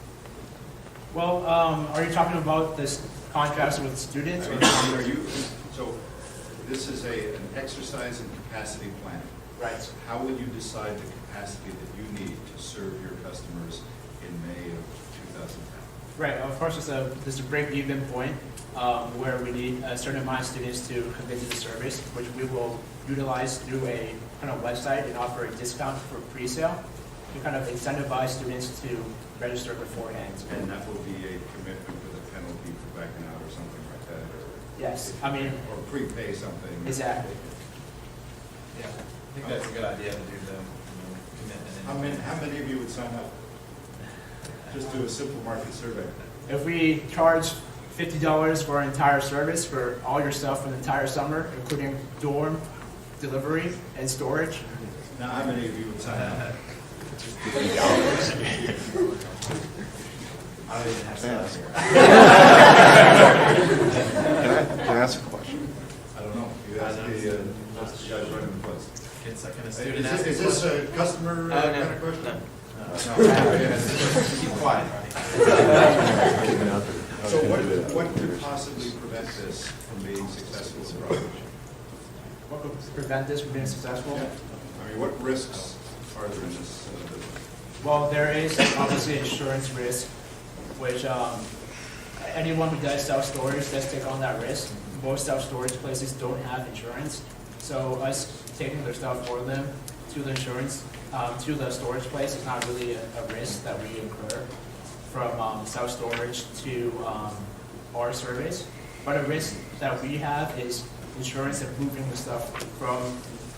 Well, are you talking about this contracts with students? Or So this is an exercise in capacity planning. Right. How will you decide the capacity that you need to serve your customers in May of 2010? Right, of course, it's a break-even point where we need a certain amount of students to commit to the service, which we will utilize through a kind of website and offer a discount for pre-sale to kind of incentivize students to register beforehand. And that will be a commitment with a penalty for backing out or something like that? Yes, I mean, Or prepay something? exactly. Yeah, I think that's a good idea to do the commitment. How many of you would sign up? Just do a simple market survey. If we charge $50 for our entire service for all your stuff for the entire summer, including dorm, delivery, and storage, Now, how many of you would sign up? I don't even have stuff here. Can I ask a question? I don't know. You ask the guys running the place. Can a Is student ask this, a is this question? a customer No. kind of question? No. Keep quiet, So what could possibly prevent this from being successful in the project? what could prevent this from being successful? Yeah. I mean, what risks are there in this business? Well, there is obviously insurance risk, which anyone who does self-storage does take on that risk. Most self-storage places don't have insurance, so us taking their stuff for them to the insurance, to the storage place is not really a risk that we incur from self-storage to our service. But a risk that we have is insurance and moving the stuff from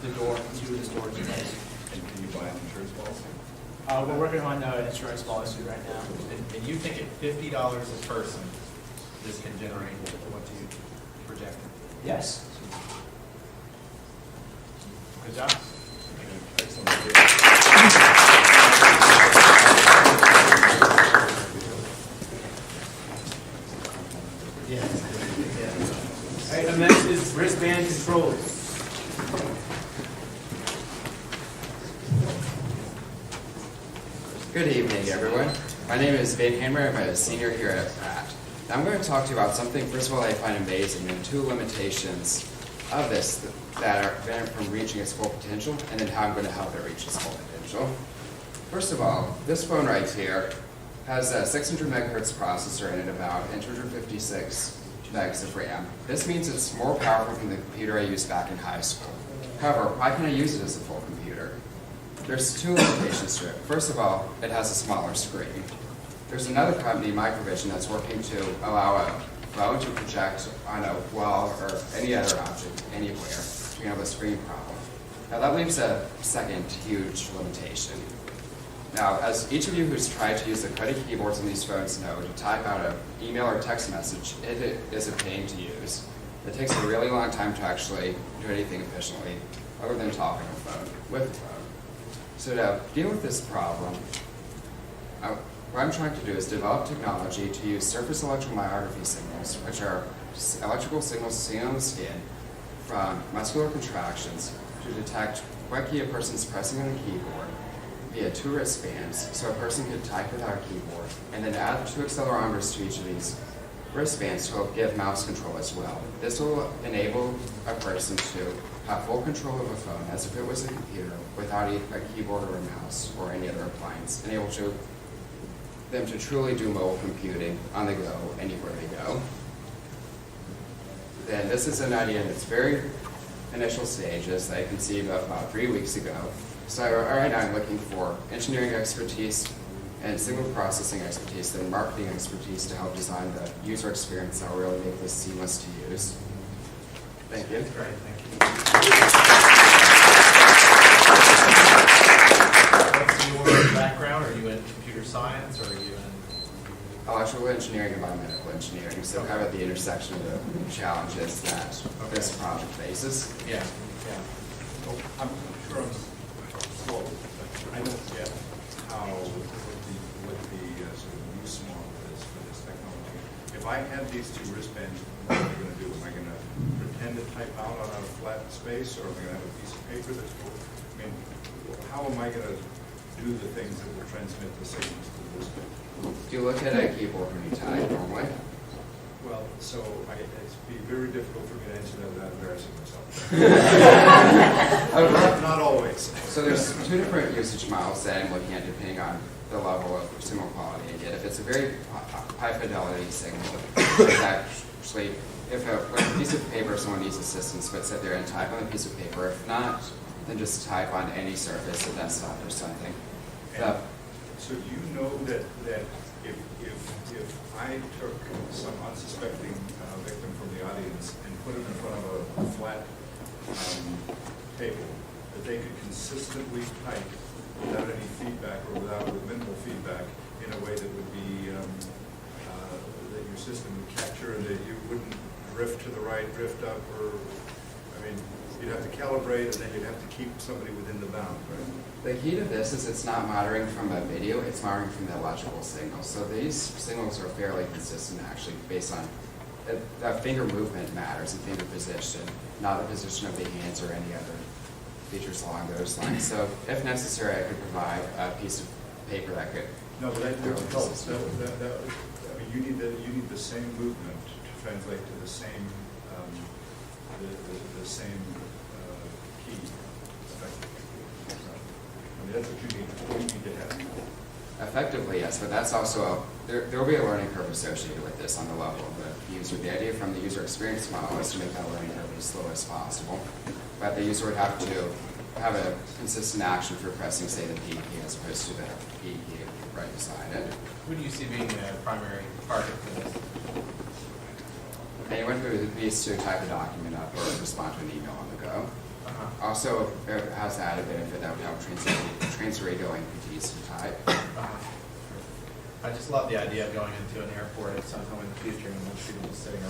the dorm to the storage place. And can you buy an insurance policy? We're working on an insurance policy right now. And you think at $50 a person, this can generate what you project? Yes. Good job. All right, up next is wristband controls. Good evening, everyone. My name is Van Hammer. I'm a senior here at Pratt. Now I'm going to talk to you about something, first of all, I find amazing, and two limitations of this that are prevent it from reaching its full potential, and then how I'm going to help it reach its full potential. First of all, this phone right here has a 600 megahertz processor in it, about 256 megs of RAM. This means it's more powerful than the computer I used back in high school. However, why can't I use it as a full computer? There's two limitations to it. First of all, it has a smaller screen. There's another company, Microvision, that's working to allow a phone to project on a wall or any other object anywhere to have a screen problem. Now that leaves a second huge limitation. Now, as each of you who's tried to use the QWERTY keyboards on these phones know, to type out an email or text message, it is a pain to use. It takes a really long time to actually do anything efficiently, other than talking on the phone, with the phone. So to deal with this problem, what I'm trying to do is develop technology to use surface electromyography signals, which are electrical signals seen on the skin from muscular contractions, to detect quickly a person's pressing on a keyboard via two wristbands, so a person could type without a keyboard, and then add two accelerometers to each of these wristbands to give mouse control as well. This will enable a person to have full control of a phone as if it was a computer without a keyboard or a mouse or any other appliance, enable them to truly do mobile computing on the go, anywhere they go. Then this is an idea in its very initial stages that I conceived of about 3 weeks ago. So right now I'm looking for engineering expertise and signal processing expertise, then marketing expertise to help design the user experience that will really make this seamless to use. Thank you. Great, thank you. What's your background? Are you in computer science or are you in? Electrical engineering and biomedical engineering, so kind of at the intersection of the challenges that this project faces. Yeah, yeah. Well, I'm sure I'm slow, but I don't get how, what the sort of use model is for this technology. If I had these two wristbands, what am I going to do? Am I going to pretend to type out on a flat space, or am I going to have a piece of paper that's full? I mean, how am I going to do the things that will transmit the signals to the wristband? Do you look at a keyboard when you type normally? Well, so it'd be very difficult for me to answer that without embarrassing myself. Not always. So there's two different usage models that I'm looking at depending on the level of signal quality I get. If it's a very high fidelity signal, it's actually, if a piece of paper, someone needs assistance, but sit there and type on a piece of paper. If not, then just type on any surface, a desktop or something. So you know that if I took some unsuspecting victim from the audience and put him in front of a flat table, that they could consistently type without any feedback or with minimal feedback in a way that would be that your system would capture and that you wouldn't drift to the right, drift up, or I mean, you'd have to calibrate and then you'd have to keep somebody within the bound, right? The key to this is it's not monitoring from a video, it's monitoring from the electrical signals. So these signals are fairly consistent actually based on the finger movement matters and finger position, not the position of the hands or any other features along those lines. So if necessary, I could provide a piece of paper that could. No, but that would help. I mean, you need the same movement to translate to the same the same key effectively. I mean, that's what you need to have. Effectively, yes, but that's also there will be a learning curve associated with this on the level of the user. The idea from the user experience model is to make that learning curve as slow as possible, but the user would have to have a consistent action for pressing, say, the P key as opposed to the E key right beside it. Who do you see being the primary target for this? Anyone who needs to type a document up or respond to an email on the go. Also, it has the added benefit that would help trans-radio amputees to type. I just love the idea of going into an airport at some point in the future and most people just sitting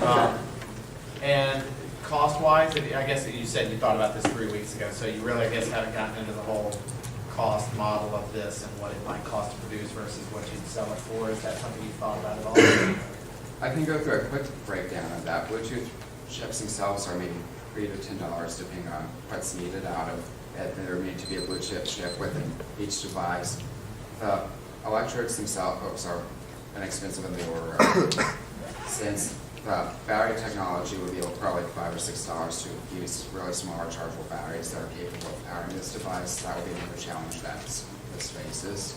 around. And cost-wise, I guess you said you thought about this 3 weeks ago, so you really, I guess, haven't gotten into the whole cost model of this and what it might cost to produce versus what you'd sell it for. Is that something you've thought about at all? I can go through a quick breakdown of that. Bluetooth chips themselves are maybe $3 to $10 depending on what's needed out of it. There need to be a Bluetooth chip within each device. The electrics themselves are inexpensive in the order of, since the battery technology would be probably $5 or $6 to use really small rechargeable batteries that are capable of powering this device. That would be another challenge that this faces.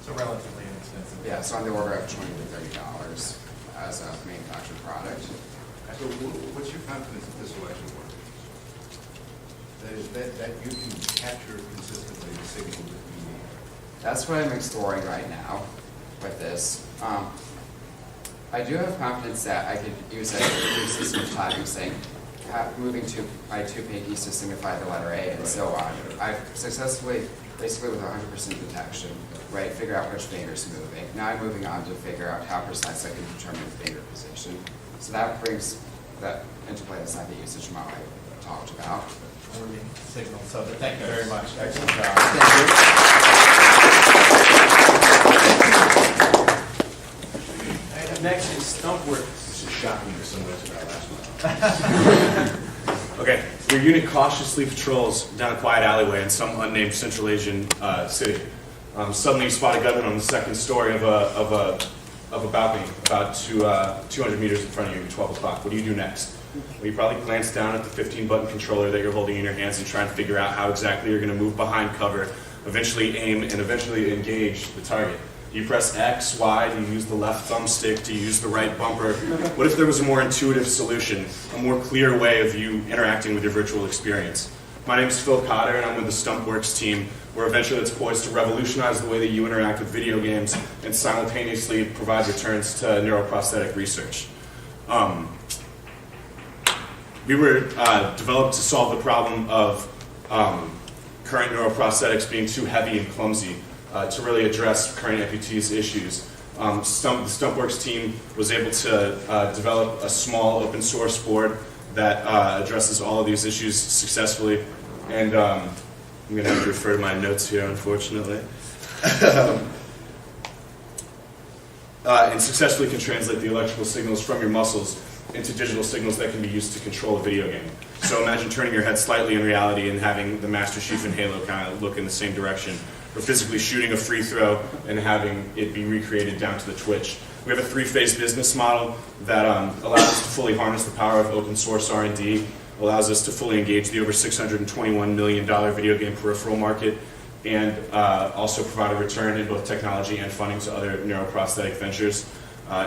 So relatively inexpensive. Yeah, so on the order of $20 to $30 as a manufactured product. So what's your confidence that this will actually work? That is, that you can capture consistently the signal that you need. That's what I'm exploring right now with this. I do have confidence that I could use a new system of typing, saying, moving to my two pinkies to signify the letter A and so on. I've successfully, basically with 100% detection, right, figure out which finger's moving. Now I'm moving on to figure out how precise I can determine the finger position. So that brings that into play inside the usage model I talked about. Signal. So thank you very much. Excellent job. Thank you. Next is Stumpworks. This is shocking for someone to our last one. Okay. Your unit cautiously patrols down a quiet alleyway in some unnamed Central Asian city. Suddenly you spot a gunman on the second story of a balcony about 200 meters in front of you at 12 o'clock. What do you do next? Well, you probably glance down at the 15-button controller that you're holding in your hands and try and figure out how exactly you're going to move behind cover, eventually aim, and eventually engage the target. Do you press X, Y? Do you use the left thumbstick? Do you use the right bumper? What if there was a more intuitive solution, a more clear way of you interacting with your virtual experience? My name is Phil Cotter, and I'm with the Stumpworks team. We're a venture that's poised to revolutionize the way that you interact with video games and simultaneously provide returns to neuroprosthetic research. We were developed to solve the problem of current neuroprosthetics being too heavy and clumsy to really address current amputees' issues. The Stumpworks team was able to develop a small open source board that addresses all of these issues successfully. And I'm going to have to refer to my notes here, unfortunately. And successfully can translate the electrical signals from your muscles into digital signals that can be used to control a video game. So imagine turning your head slightly in reality and having the Master Chief and Halo kind of look in the same direction, or physically shooting a free throw and having it be recreated down to the twitch. We have a three-phase business model that allows us to fully harness the power of open source R&D, allows us to fully engage the over $621 million video game peripheral market, and also provide a return in both technology and funding to other neuroprosthetic ventures.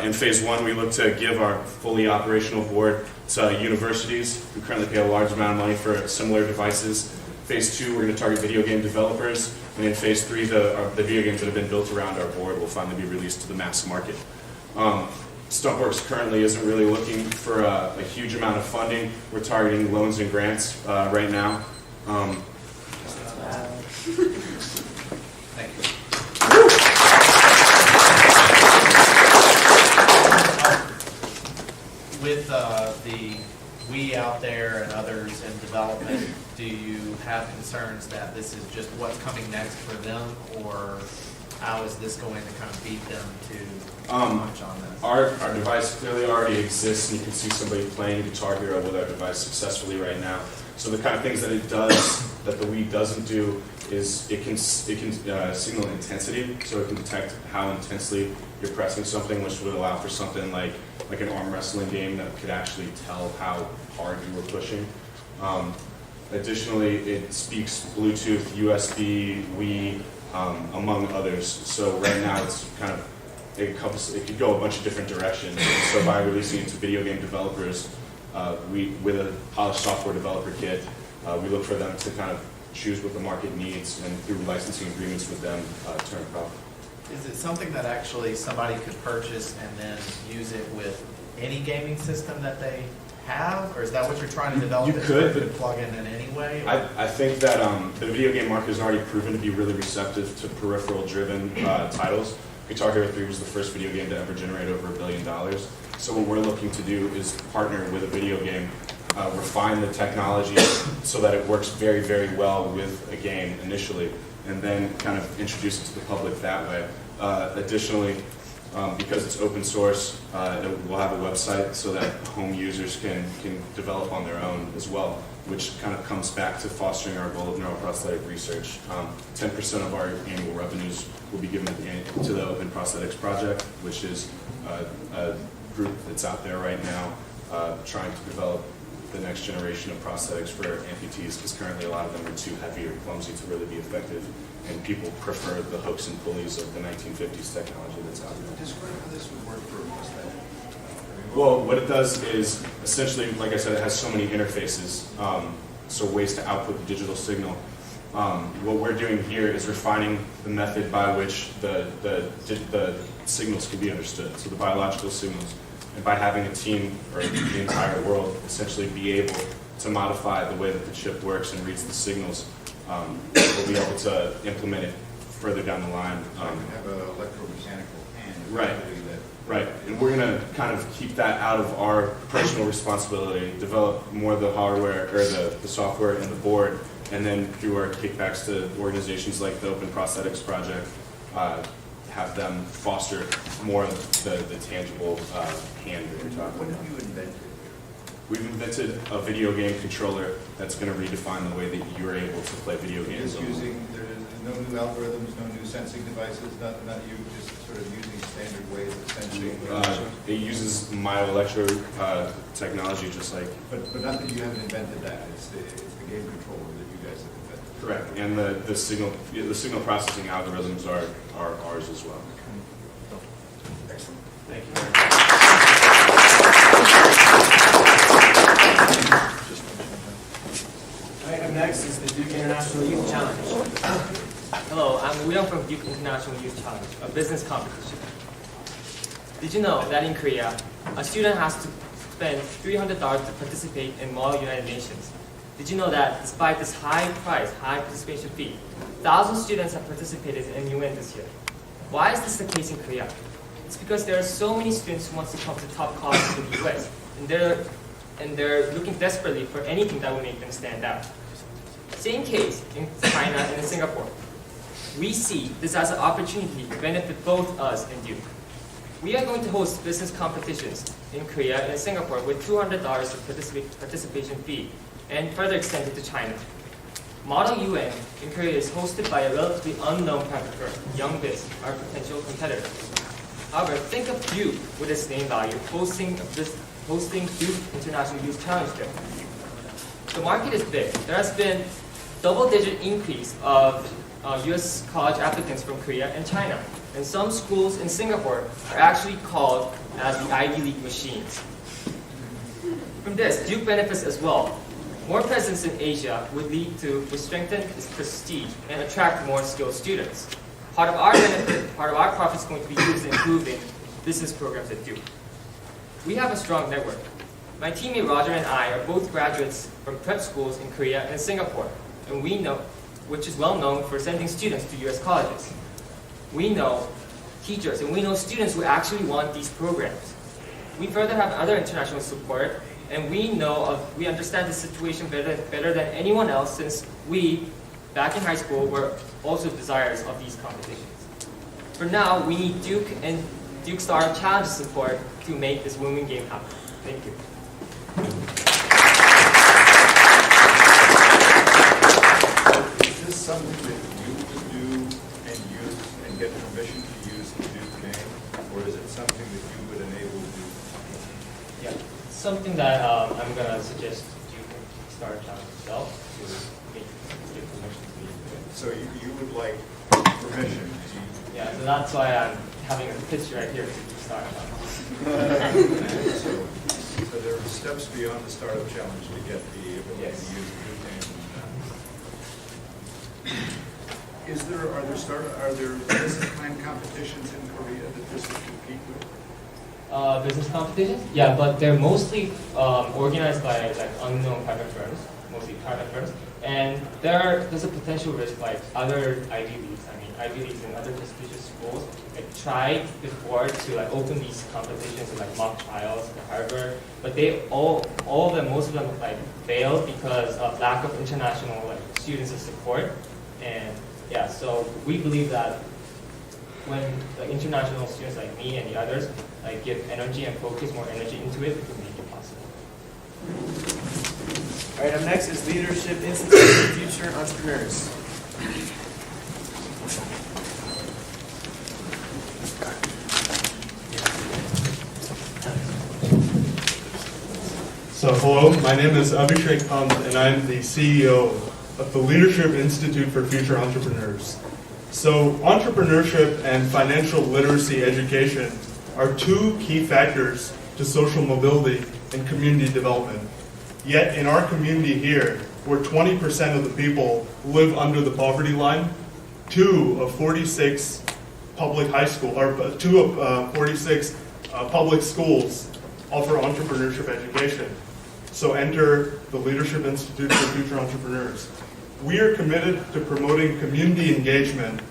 In phase one, we look to give our fully operational board to universities who currently pay a large amount of money for similar devices. Phase two, we're going to target video game developers. And in phase three, the video games that have been built around our board will finally be released to the mass market. Stumpworks currently isn't really looking for a huge amount of funding. We're targeting loans and grants right now. Thank you. With the Wii out there and others in development, do you have concerns that this is just what's coming next for them, or how is this going to kind of beat them to launch on this? Our device clearly already exists, and you can see somebody playing Guitar Hero with our device successfully right now. So the kind of things that it does that the Wii doesn't do is it can signal intensity, so it can detect how intensely you're pressing something, which would allow for something like an arm wrestling game that could actually tell how hard you were pushing. Additionally, it speaks Bluetooth, USB, Wii, among others. So right now it's kind of, it could go a bunch of different directions. So by releasing it to video game developers, with a polished software developer kit, we look for them to kind of choose what the market needs, and through licensing agreements with them, turn profit. Is it something that actually somebody could purchase and then use it with any gaming system that they have, or is that what you're trying to develop? You could, but plug in any way? I think that the video game market has already proven to be really receptive to peripheral-driven titles. Guitar Hero 3 was the first video game to ever generate over $1 billion. So what we're looking to do is partner with a video game, refine the technology so that it works very, very well with a game initially, and then kind of introduce it to the public that way. Additionally, because it's open source, we'll have a website so that home users can develop on their own as well, which kind of comes back to fostering our goal of neuroprosthetic research. 10% of our annual revenues will be given to the Open Prosthetics Project, which is a group that's out there right now trying to develop the next generation of prosthetics for amputees, because currently a lot of them are too heavy or clumsy to really be effective, and people prefer the hooks and pulleys of the 1950s technology that's out there. Describe how this would work for a prosthetic. Well, what it does is, essentially, like I said, it has so many interfaces, so ways to output the digital signal. What we're doing here is refining the method by which the signals can be understood, so the biological signals. And by having a team, or the entire world, essentially be able to modify the way that the chip works and reads the signals, we'll be able to implement it further down the line. So you can have an electromechanical hand. Right. Right, and we're going to kind of keep that out of our personal responsibility, develop more of the hardware, or the software and the board, and then through our kickbacks to organizations like the Open Prosthetics Project, have them foster more of the tangible hand that you're talking What about. have you invented We've invented a video game controller that's going to redefine the way that you're able to play video games. Just using, there's no new algorithms, no new sensing devices, not you, just sort of using standard ways of sensing. It uses myoelectro technology, just like. But not that you haven't invented that. It's the game controller that you guys have invented. Correct, and the signal processing algorithms are ours as well. Excellent. Thank you. All right, up next is the Duke International Youth Challenge. Hello, I'm William from Duke International Youth Challenge, a business competition. Did you know that in Korea, a student has to spend $300 to participate in Mall United Nations? Did you know that despite this high price, high participation fee, thousands of students have participated in UN this year? Why is this the case in Korea? It's because there are so many students who want to come to top colleges in the US, and they're looking desperately for anything that will make them stand out. Same case in China and in Singapore. We see this as an opportunity to benefit both us and Duke. We are going to host business competitions in Korea and Singapore with $200 participation fee, and further extended to China. Model UN in Korea is hosted by a relatively unknown private firm, YoungBiz, our potential competitor. However, think of Duke with its name value hosting Duke International Youth Challenge there. The market is big. There has been double-digit increase of US college applicants from Korea and China. And some schools in Singapore are actually called as the Ivy League machines. From this, Duke benefits as well. More presence in Asia would lead to strengthen its prestige and attract more skilled students. Part of our benefit, part of our profit is going to be used in improving business programs at Duke. We have a strong network. My teammate Roger and I are both graduates from prep schools in Korea and Singapore, and we know, which is well known for sending students to US colleges. We know teachers and we know students who actually want these programs. We further have other international support, and we understand the situation better than anyone else, since we, back in high school, were also desirous of these competitions. For now, we need Duke and Duke Star Challenge support to make this win-win game happen. Thank you. Is this something that you would do and use and get permission to use the Duke game, or is it something that you would enable Duke? Yeah, something that I'm gonna suggest Duke Star Challenge itself to make give permission to me. So you would like permission? Yeah, so that's why I'm having a pitch right here to Duke Star Challenge. So there are steps beyond the startup challenge to get the ability Yes. to use the Duke game. Are there business plan competitions in Korea that this would compete with? Business competitions? Yeah, but they're mostly organized by like unknown private firms, mostly private firms. And there's a potential risk like other Ivy Leagues. I mean, Ivy Leagues and other prestigious schools tried before to like open these competitions and like mock trials at Harvard, but they most of them like failed because of lack of international like students of support. And yeah, so we believe that when the international students like me and the others like give energy and focus more energy into it, we can make it possible. All right, up next is Leadership Institute for Future Entrepreneurs. So hello, my name is Abhishek Pant, and I'm the CEO of the Leadership Institute for Future Entrepreneurs. So entrepreneurship and financial literacy education are two key factors to social mobility and community development. Yet in our community here, where 20% of the people live under the poverty line, 2 of 46 public high school, or 2 of 46 public schools offer entrepreneurship education. So enter the Leadership Institute for Future Entrepreneurs. We are committed to promoting community engagement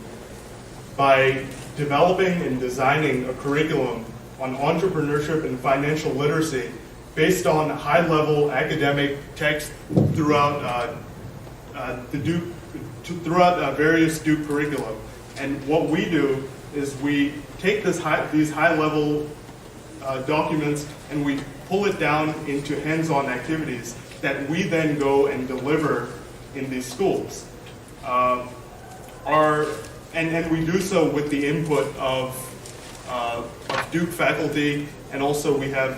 by developing and designing a curriculum on entrepreneurship and financial literacy based on high-level academic text throughout various Duke curriculum. And what we do is we take these high-level documents, and we pull it down into hands-on activities that we then go and deliver in these schools. And we do so with the input of Duke faculty, and also we have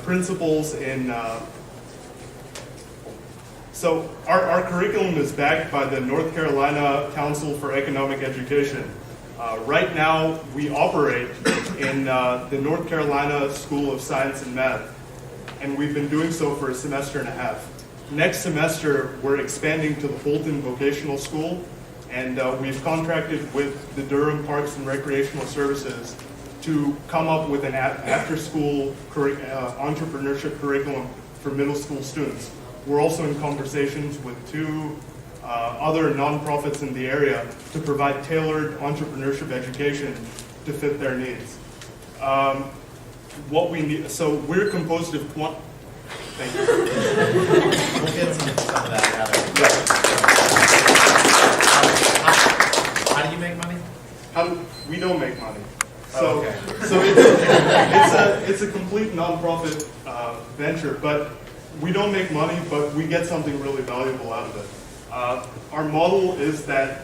principals in. So our curriculum is backed by the North Carolina Council for Economic Education. Right now, we operate in the North Carolina School of Science and Math, and we've been doing so for a semester and a half. Next semester, we're expanding to the Holton Vocational School, and we've contracted with the Durham Parks and Recreational Services to come up with an after-school entrepreneurship curriculum for middle school students. We're also in conversations with 2 other nonprofits in the area to provide tailored entrepreneurship education to fit their needs. What we need, so we're composed of Thank you. We'll get some of that out of it. How do you make money? We don't make money. Oh, okay. So it's a complete nonprofit venture, but we don't make money, but we get something really valuable out of it. Our model is that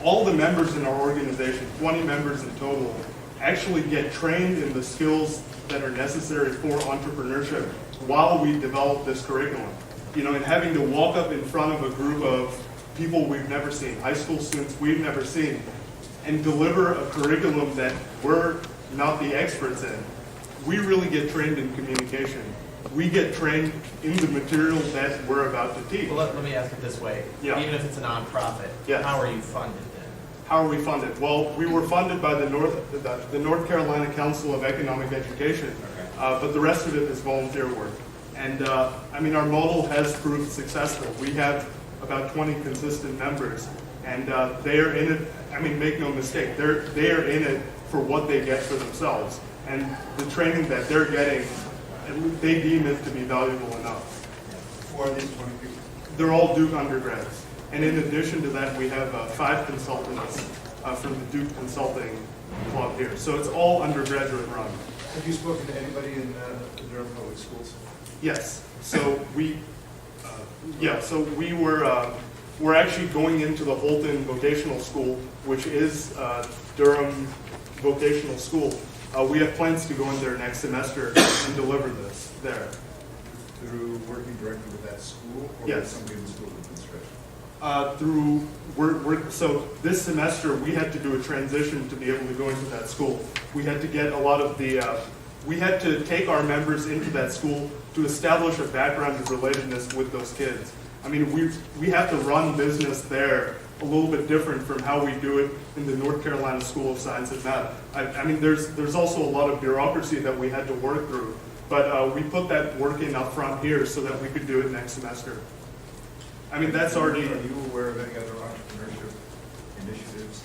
all the members in our organization, 20 members in total, actually get trained in the skills that are necessary for entrepreneurship while we develop this curriculum. You know, and having to walk up in front of a group of people we've never seen, high school students we've never seen, and deliver a curriculum that we're not the experts in. We really get trained in communication. We get trained in the material that we're about to teach. Well, let me ask it this way. Yeah. Even if it's a nonprofit, Yes. how are you funded then? How are we funded? Well, we were funded by the North Carolina Council of Economic Education, but the rest of it is volunteer work. And I mean, our model has proved successful. We have about 20 consistent members, and they are in it. I mean, make no mistake, they are in it for what they get for themselves, and the training that they're getting, they deem it to be valuable enough. Who are these 20 people? They're all Duke undergrads. And in addition to that, we have 5 consultants from the Duke Consulting Club here. So it's all undergraduate run. Have you spoken to anybody in the Durham Public Schools? Yes. So we're actually going into the Holton Vocational School, which is Durham Vocational School. We have plans to go in there next semester and deliver this there. Through working directly with that school, or Yes. with somebody in the school administration? So this semester we had to do a transition to be able to go into that school. We had to get a lot of we had to take our members into that school to establish a background of relatedness with those kids. I mean, we have to run business there a little bit different from how we do it in the North Carolina School of Science and Math. I mean, there's also a lot of bureaucracy that we had to work through, but we put that work in up front here so that we could do it next semester. I mean, that's already. Are you aware of any other entrepreneurship initiatives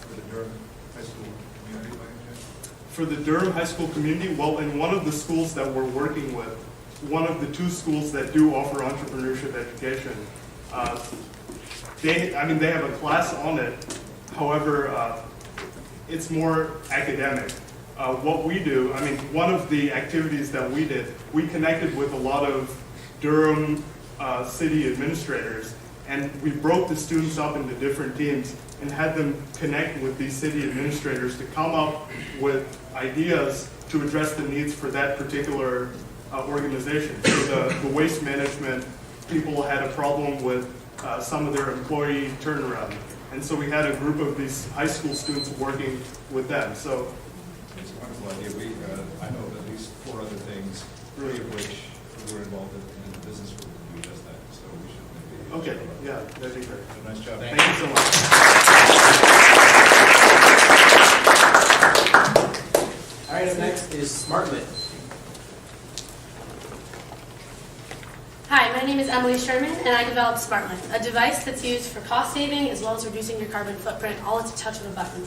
for the Durham High School community by any chance? For the Durham High School community, well, in one of the schools that we're working with, one of the 2 schools that do offer entrepreneurship education, they have a class on it. However, it's more academic. What we do, I mean, one of the activities that we did, we connected with a lot of Durham city administrators, and we broke the students up into different teams and had them connect with these city administrators to come up with ideas to address the needs for that particular organization. So the waste management people had a problem with some of their employee turnaround, and so we had a group of these high school students working with them. So it's a wonderful idea. I know of at least 4 other things, 3 of which we're involved in the business group. So we should maybe. Okay, yeah, that'd be great. Nice job. Thank you so much. All right, up next is SmartLit. Hi, my name is Emily Sherman, and I developed SmartLit, a device that's used for cost saving as well as reducing your carbon footprint, all at the touch of a button.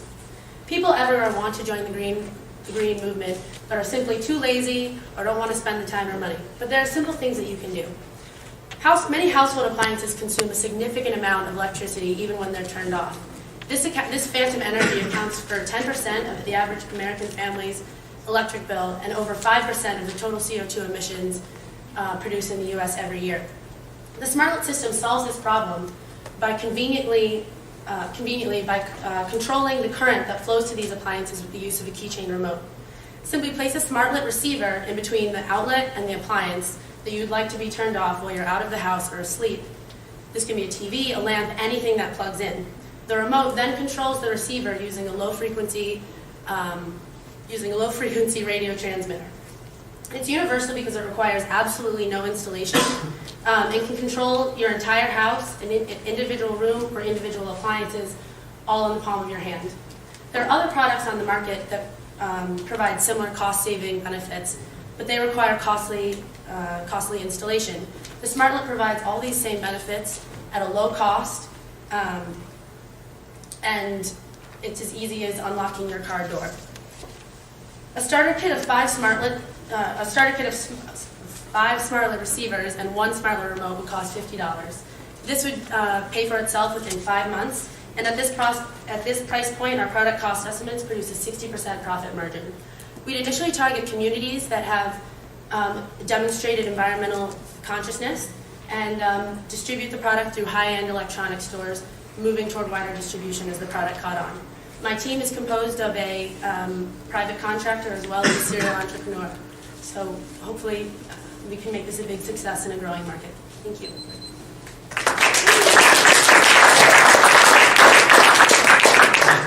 People everywhere want to join the green movement, but are simply too lazy or don't want to spend the time or money. But there are simple things that you can do. Many household appliances consume a significant amount of electricity even when they're turned off. This phantom energy accounts for 10% of the average American family's electric bill and over 5% of the total CO2 emissions produced in the U.S. every year. The SmartLet system solves this problem by conveniently controlling the current that flows to these appliances with the use of a keychain remote. Simply place a SmartLet receiver in between the outlet and the appliance that you'd like to be turned off while you're out of the house or asleep. This can be a TV, a lamp, anything that plugs in. The remote then controls the receiver using a low-frequency radio transmitter. It's universal because it requires absolutely no installation and can control your entire house, an individual room, or individual appliances, all in the palm of your hand. There are other products on the market that provide similar cost-saving benefits, but they require costly installation. The SmartLet provides all these same benefits at a low cost, and it's as easy as unlocking your car door. A starter kit of five SmartLet receivers and one SmartLet remote would cost $50. This would pay for itself within 5 months, and at this price point, our product cost estimates produce a 60% profit margin. We'd initially target communities that have demonstrated environmental consciousness and distribute the product through high-end electronic stores, moving toward wider distribution as the product caught on. My team is composed of a private contractor as well as a serial entrepreneur. So hopefully we can make this a big success in a growing market. Thank you.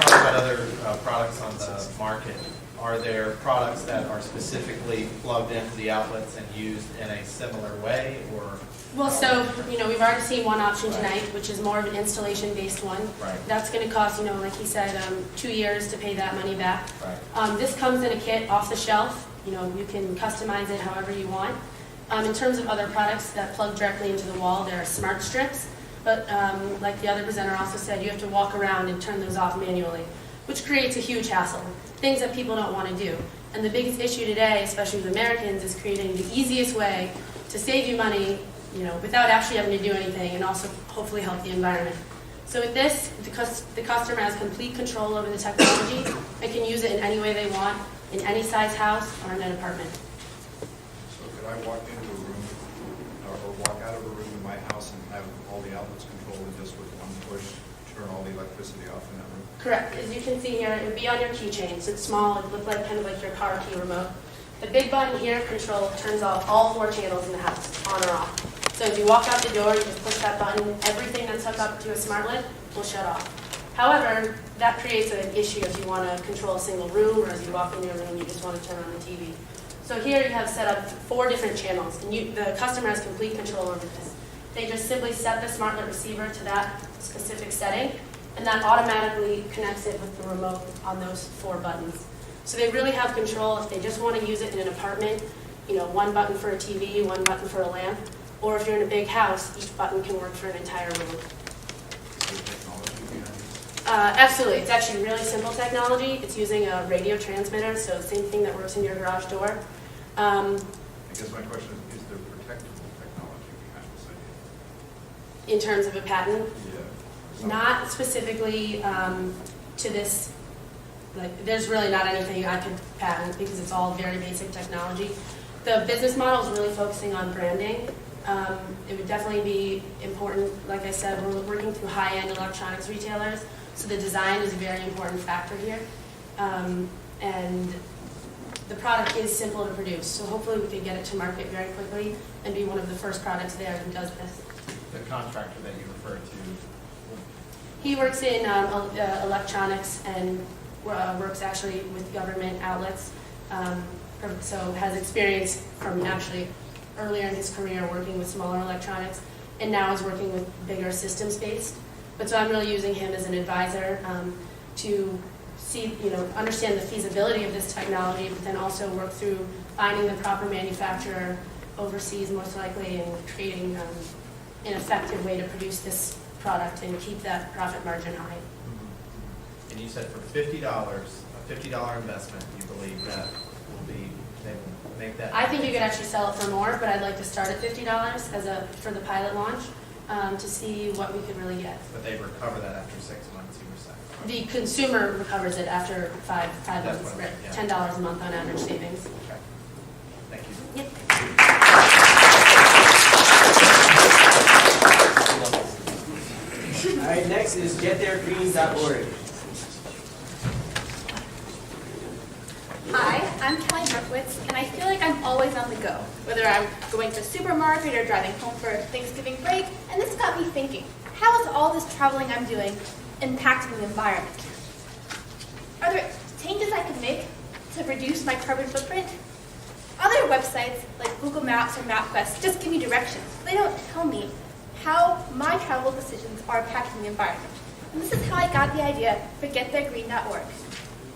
Talk about other products on the market. Are there products that are specifically plugged into the outlets and used in a similar way, or? Well, so, we've already seen one option tonight, which is more of an installation-based one. Right. That's going to cost, like he said, 2 years to pay that money back. Right. This comes in a kit off the shelf. You can customize it however you want. In terms of other products that plug directly into the wall, there are smart strips. But like the other presenter also said, you have to walk around and turn those off manually, which creates a huge hassle, things that people don't want to do. And the biggest issue today, especially with Americans, is creating the easiest way to save you money, without actually having to do anything, and also hopefully help the environment. So with this, the customer has complete control over the technology and can use it in any way they want, in any size house or in an apartment. So could I walk into a room or walk out of a room in my house and have all the outlets controlled and just with one push turn all the electricity off in that room? Correct. As you can see here, it would be on your keychain. So it's small. It looks like kind of like your car key remote. The big button here turns off all 4 channels in the house, on or off. So as you walk out the door, you just push that button. Everything that's hooked up to a SmartLet will shut off. However, that creates an issue if you want to control a single room, or as you walk into your room, you just want to turn on the TV. So here you have set up 4 different channels, and the customer has complete control over this. They just simply set the SmartLet receiver to that specific setting, and that automatically connects it with the remote on those 4 buttons. So they really have control if they just want to use it in an apartment, 1 button for a TV, 1 button for a lamp, or if you're in a big house, each button can work for an entire room. Absolutely. It's actually really simple technology. It's using a radio transmitter, so same thing that works in your garage door. I guess my question is there protectable technology behind this idea? In terms of a patent? Yeah. Not specifically to this. There's really not anything I could patent because it's all very basic technology. The business model is really focusing on branding. It would definitely be important. Like I said, we're working through high-end electronics retailers, so the design is a very important factor here. And the product is simple to produce, so hopefully we could get it to market very quickly and be one of the first products there who does this. The contractor that you referred to? He works in electronics and works actually with government outlets, so has experience from actually earlier in his career working with smaller electronics, and now is working with bigger systems-based. But so I'm really using him as an advisor to see, understand the feasibility of this technology, but then also work through finding the proper manufacturer overseas, most likely, and creating an effective way to produce this product and keep that profit margin high. And you said for $50, a $50 investment, you believe that they will make that? I think you could actually sell it for more, but I'd like to start at $50 for the pilot launch. to see what we could really get. But they recover that after 6 months, you were saying. The consumer recovers it after five That's months, what I right? meant, yeah. $10 a month on average savings. Okay. Thank you. Yep. All right, next is gettheirgreen.org. Hi, I'm Kelly Berkowitz, and I feel like I'm always on the go, whether I'm going to the supermarket or driving home for Thanksgiving break, and this got me thinking, how is all this traveling I'm doing impacting the environment? Are there changes I could make to reduce my carbon footprint? Other websites like Google Maps or MapQuest just give me directions. They don't tell me how my travel decisions are impacting the environment. And this is how I got the idea for gettheirgreen.org.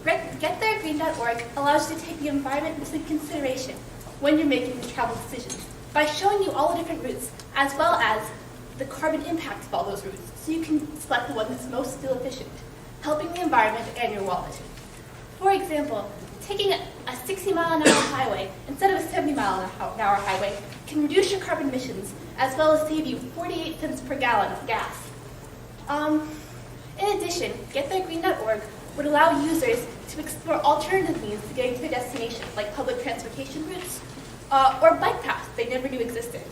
GetThereGreen.org allows you to take the environment into consideration when you're making these travel decisions by showing you all the different routes as well as the carbon impact of all those routes so you can select the one that's most fuel efficient, helping the environment and your wallet. For example, taking a 60-mile-an-hour highway instead of a 70-mile-an-hour highway can reduce your carbon emissions as well as save you 48 cents per gallon of gas. In addition, GetThereGreen.org would allow users to explore alternative means to getting to their destination, like public transportation routes or bike paths they never knew existed.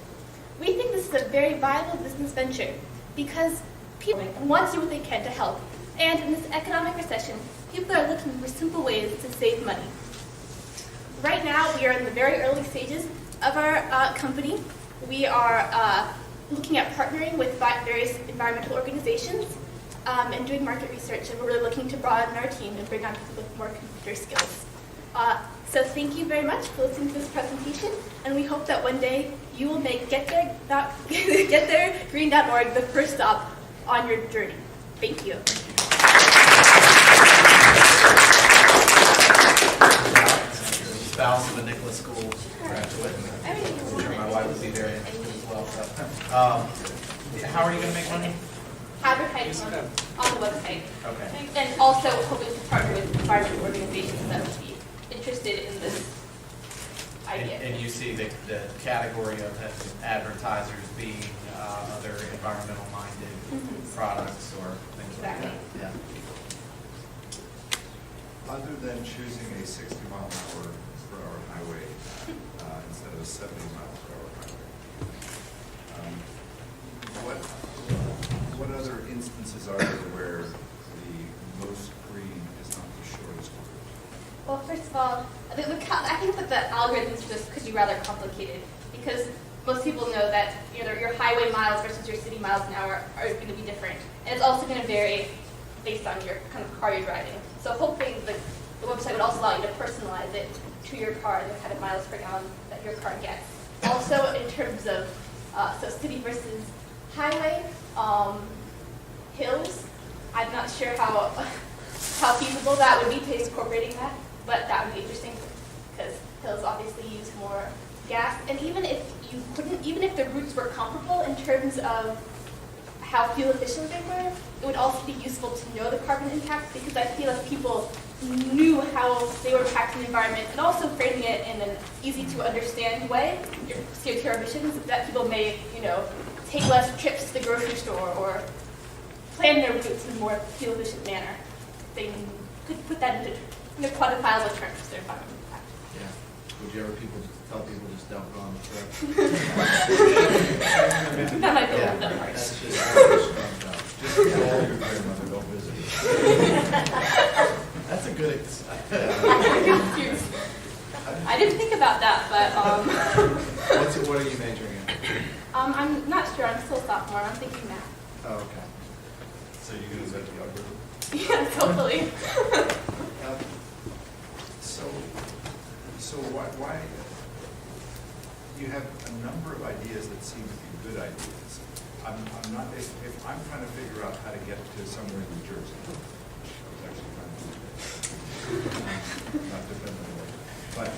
We think this is a very viable business venture because people want to do what they can to help. And in this economic recession, people are looking for simple ways to save money. Right now, we are in the very early stages of our company. We are looking at partnering with various environmental organizations and doing market research, and we're really looking to broaden our team and bring on people with more computer skills. So thank you very much for listening to this presentation, and we hope that one day you will make GetThereGreen.org the first stop on your journey. Thank you. Spouse of a Nicholas School graduate. I'm sure my wife would be very interested as well. So, how are you going to make money? Advertising on the website. Okay. And also hoping to partner with environmental organizations that would be interested in this idea. And you see the category of advertisers being other environmental-minded products or things like that. Yeah. Other than choosing a 60-mile-per-hour highway instead of a 70-mile-per-hour highway, what other instances are there where the most green is not the shortest route? Well, first of all, I think that the algorithms for this could be rather complicated because most people know that your highway miles versus your city miles an hour are going to be different, and it's also going to vary based on your kind of car you're driving. So hoping the website would also allow you to personalize it to your car and the kind of miles per gallon that your car gets. Also, in terms of so city versus highway, hills, I'm not sure how feasible that would be to incorporating that, but that would be interesting because hills obviously use more gas. And even if the routes were comparable in terms of how fuel efficient they were, it would also be useful to know the carbon impact because I feel if people knew how they were impacting the environment and also framing it in an easy to understand way, your CO2 emissions, that people may, take less trips to the grocery store or plan their routes in a more fuel efficient manner. They could put that into quantifiable terms, their environmental impact. Yeah. Would you ever tell people just don't go on the trip? That might be a little bit harsh. That's just Just call your grandmother, don't visit her. That's a good Excuse. I didn't think about that, but What are you majoring in? I'm not sure. I'm still a sophomore. I'm thinking math. Oh, okay. So you can use that to the algorithm? Yeah, totally. So why you have a number of ideas that seem to be good ideas. I'm not, if I'm trying to figure out how to get to somewhere in New Jersey, I was actually trying to do that. Not definitively. But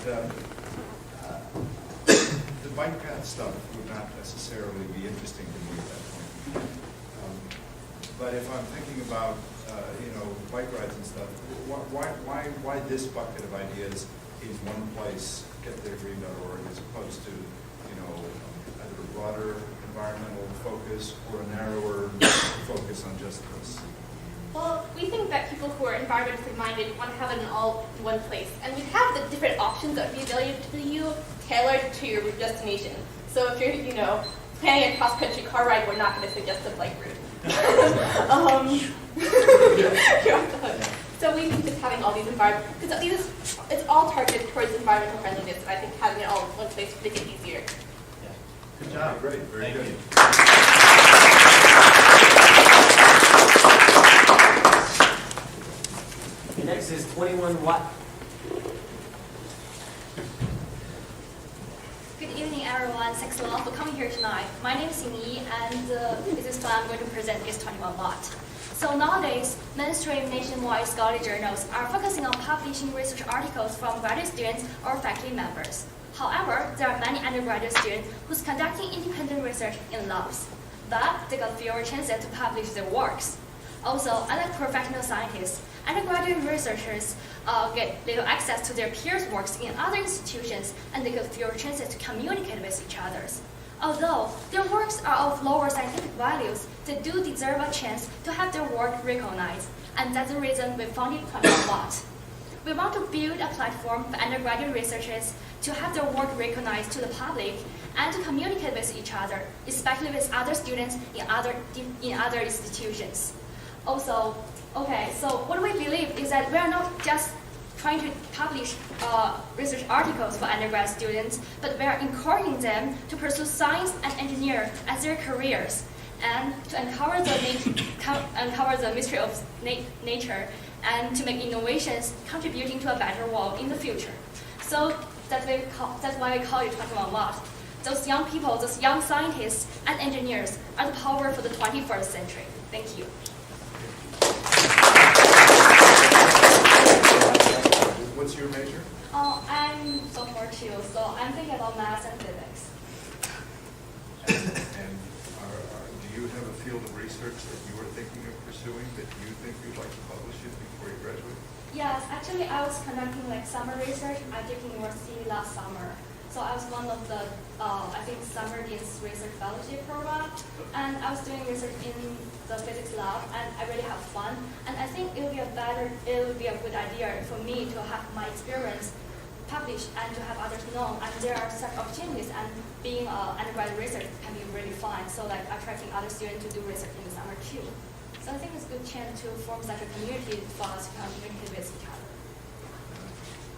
the bike path stuff would not necessarily be interesting to me at that point. But if I'm thinking about, bike rides and stuff, why this bucket of ideas in one place, gettheirgreen.org, as opposed to, either a broader environmental focus or a narrower focus on just this? Well, we think that people who are environmentally minded want to have it in all in one place. And we have the different options that would be available to you tailored to your destination. So if you're, planning a cross-country car ride, we're not going to suggest a bike route. So we think just having all these because it's all targeted towards environmental friendliness, and I think having it all in one place would make it easier. Yeah. Good job. Great, very good. Okay, next is 21 Watt. Good evening, everyone. Thanks a lot for coming here tonight. My name is Yi, and the business plan I'm going to present is 21 Watt. So nowadays, mainstream nationwide scholarly journals are focusing on publishing research articles from graduate students or faculty members. However, there are many undergraduate students who's conducting independent research in labs, but they got fewer chances to publish their works. Also, unlike professional scientists, undergraduate researchers get little access to their peers' works in other institutions, and they get fewer chances to communicate with each other. Although their works are of lower scientific values, they do deserve a chance to have their work recognized, and that's the reason we founded 21 Watt. We want to build a platform for undergraduate researchers to have their work recognized to the public and to communicate with each other, especially with other students in other institutions. Also, so what we believe is that we are not just trying to publish research articles for undergrad students, but we are encouraging them to pursue science and engineering as their careers, and to uncover the mystery of nature, and to make innovations contributing to a better world in the future. So that's why we call it 21 Watt. Those young people, those young scientists and engineers are the power for the 21st century. Thank you. What's your major? I'm sophomore too, so I'm thinking about math and physics. And do you have a field of research that you are thinking of pursuing that you think you'd like to publish it before you graduate? Yes, actually I was conducting summer research at Duke University last summer. So I was one of the, Summer Dean's Research Fellowship program, and I was doing research in the physics lab, and I really have fun. And I think it would be a good idea for me to have my experience published and to have others know. And there are such opportunities, and being an undergraduate research can be really fun. So attracting other students to do research in the summer too. So I think it's a good chance to form such a community for us to communicate with each other.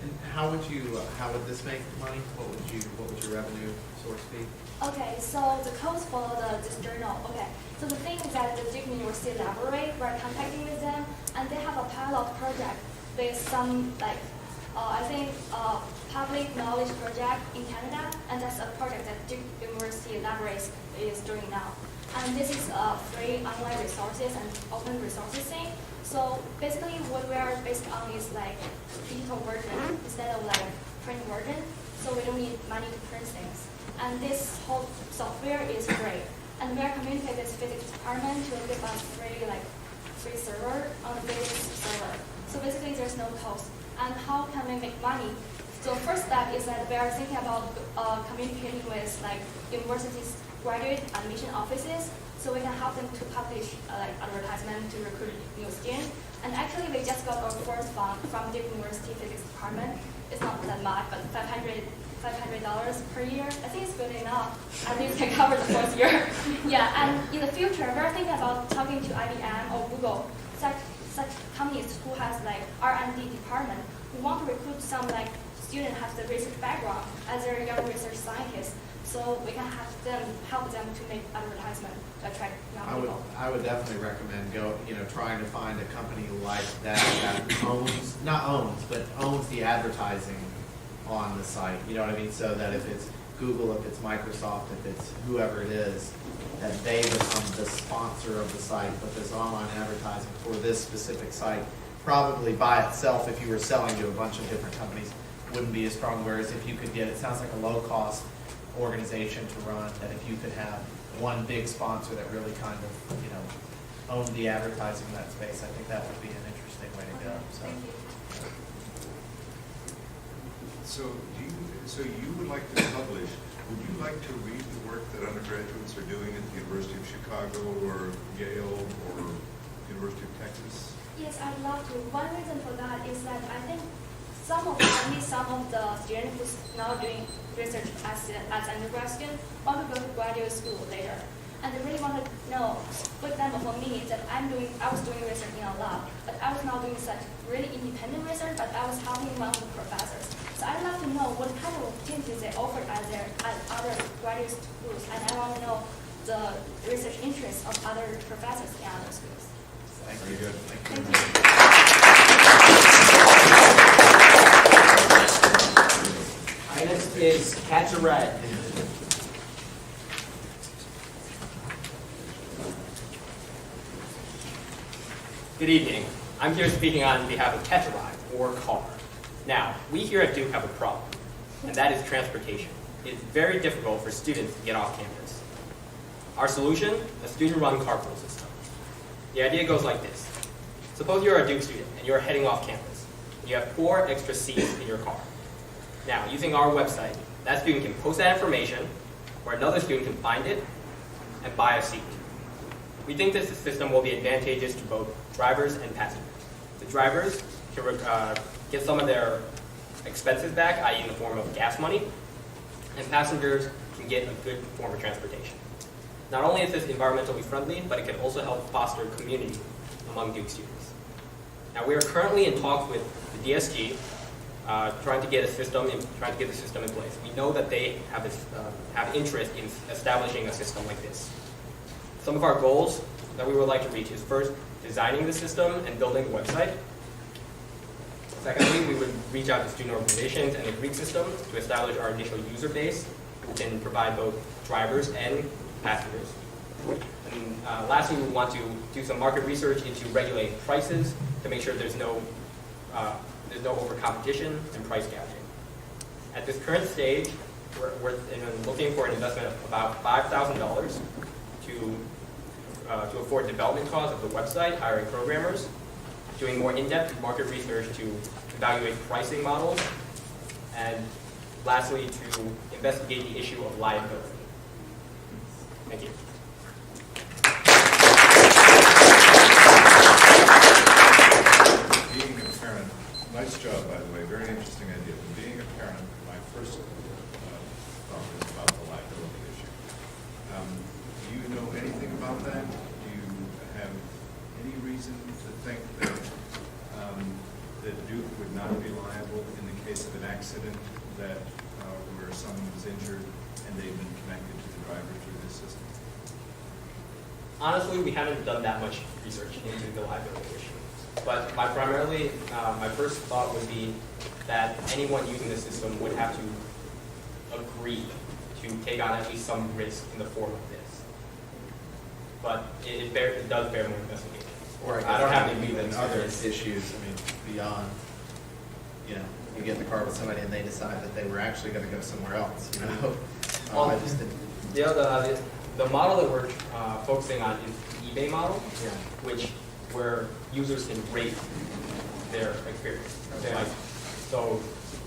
And how would this make money? What would your revenue source be? Okay, so the cost for this journal. Okay, so the thing is that the Duke University Library, we're contacting with them, and they have a pilot project with some public knowledge project in Canada, and that's a project that Duke University Library is doing now. And this is free online resources and open resources thing. So basically what we are based on is digital version instead of print version. So we don't need money to print things. And this whole software is free. And we are communicating with the physics department to give us free server on the physics server. So basically there's no cost. And how can we make money? So first step is that we are thinking about communicating with universities graduate admission offices, so we can help them to publish advertisement to recruit new students. And actually, we just got our first fund from the University Physics Department. It's not that much, but $500 per year. I think it's good enough. At least can cover the first year. Yeah, and in the future, we're thinking about talking to IBM or Google, such companies who has R&D department who want to recruit some student has the research background as a young research scientist. So we can help them to make advertisement to attract young people. I would definitely recommend trying to find a company like that owns the advertising on the site. You know what I mean? So that if it's Google, if it's Microsoft, if it's whoever it is, that they become the sponsor of the site, but this online advertising for this specific site probably by itself, if you were selling to a bunch of different companies, wouldn't be as strong. Whereas if you could it sounds like a low cost organization to run, that if you could have one big sponsor that really kind of owned the advertising in that space, I think that would be an interesting way to go. So. Thank you. So you would like to publish Would you like to read the work that undergraduates are doing at the University of Chicago or Yale or University of Texas? Yes, I'd love to. One reason for that is that I think some of the students who's now doing research as undergrad student want to go to graduate school later. And they really want to know, for example, for me, that I was doing research in a lab, but I was not doing such really independent research, but I was helping one of the professors. So I'd love to know what kind of opportunities they offered at other graduate schools, and I want to know the research interests of other professors in other schools. Very good. Thank you. Our next is Catch a Rat. Good evening. I'm here speaking on behalf of Catch a Ride, or CAR. Now, we here at Duke have a problem, and that is transportation. It's very difficult for students to get off campus. Our solution, a student-run carpool system. The idea goes like this. Suppose you're a Duke student and you're heading off campus. You have 4 extra seats in your car. Now, using our website, that student can post that information, or another student can find it and buy a seat. We think this system will be advantageous to both drivers and passengers. The drivers can get some of their expenses back, i.e. in the form of gas money, and passengers can get a good form of transportation. Not only is this environmentally friendly, but it can also help foster community among Duke students. Now, we are currently in talks with the DSG, trying to get the system in place. We know that they have interest in establishing a system like this. Some of our goals that we would like to reach is first, designing the system and building the website. Secondly, we would reach out to student organizations and the Greek system to establish our initial user base, who can provide both drivers and passengers. And lastly, we want to do some market research into regulating prices to make sure there's no over-competition and price gouging. At this current stage, we're looking for an investment of about $5,000 to afford development costs of the website, hiring programmers, doing more in-depth market research to evaluate pricing models, and lastly, to investigate the issue of liability. Thank you. Being a parent, nice job, by the way, very interesting idea. But being a parent, my first thought was about the liability issue. Do you know anything about that? Do you have any reason to think that that Duke would not be liable in the case of an accident where someone was injured and they've been connected to the driver through this system? Honestly, we haven't done that much research into the liability issue. But my first thought would be that anyone using the system would have to agree to take on at least some risk in the form of this. But it does bear more investigation. Or I don't have any even other issues, I mean, beyond, you get in the car with somebody and they decide that they were actually going to go somewhere else, Well, I just didn't. The model that we're focusing on is the eBay model, where users can rate their experience. So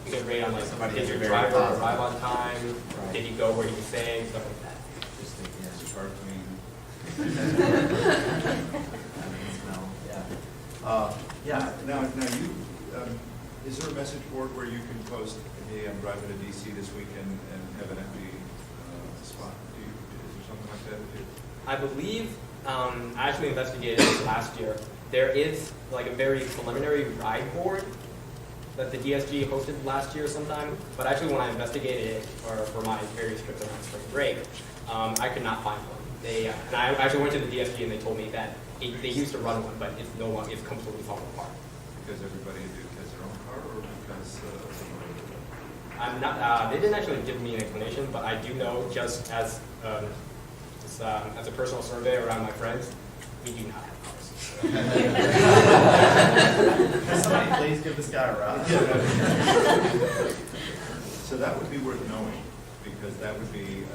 you can rate on did your driver arrive on time, did he go where he was saying, stuff like that. Interesting, yeah, sparkling. Now you, is there a message board where you can post, hey, I'm driving to DC this weekend and have an empty spot? Is there something like that? I believe, I actually investigated this last year. There is like a very preliminary ride board that the DSG hosted last year sometime, but actually when I investigated it for my various trips around spring break, I could not find one. And I actually went to the DSG and they told me that they used to run one, but it's no longer, it's completely fallen apart. Because everybody has their own car, or because I'm not. They didn't actually give me an explanation, but I do know, just as a personal survey around my friends, we do not have cars. Can somebody please give this guy a ride? So that would be worth knowing, because that would be.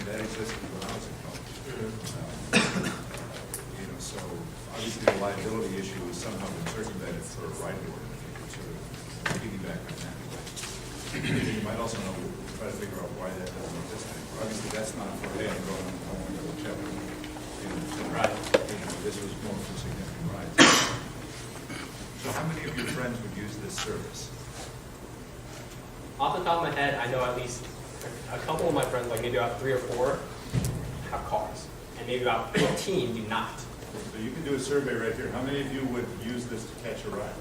That exists when I was in college. So obviously the liability issue is somehow been circumvented for a ride board, if you could sort of piggyback on that. You might also know, try to figure out why that doesn't exist anymore. Obviously, that's not for, hey, I'm going home and double check. Right. This was more for significant rides. So how many of your friends would use this service? Off the top of my head, I know at least a couple of my friends, like maybe about 3 or 4, have cars, and maybe about 15 do not. So you can do a survey right here. How many of you would use this to catch a ride?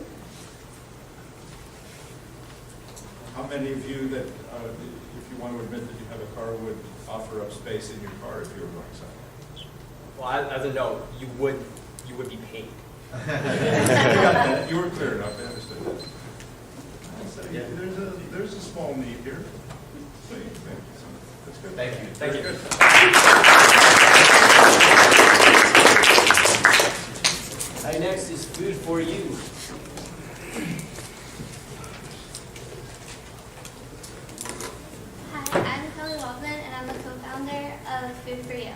How many of you that, if you want to admit that you have a car, would offer up space in your car if you were going somewhere? Well, as a no, you would be paid. You got that. You were clear enough. I understood that. So there's a small need here. So that's good. Thank you. Thank you. Good. Right next is Food for You. Hi, I'm Kelly Waldman, and I'm the co-founder of Food for You.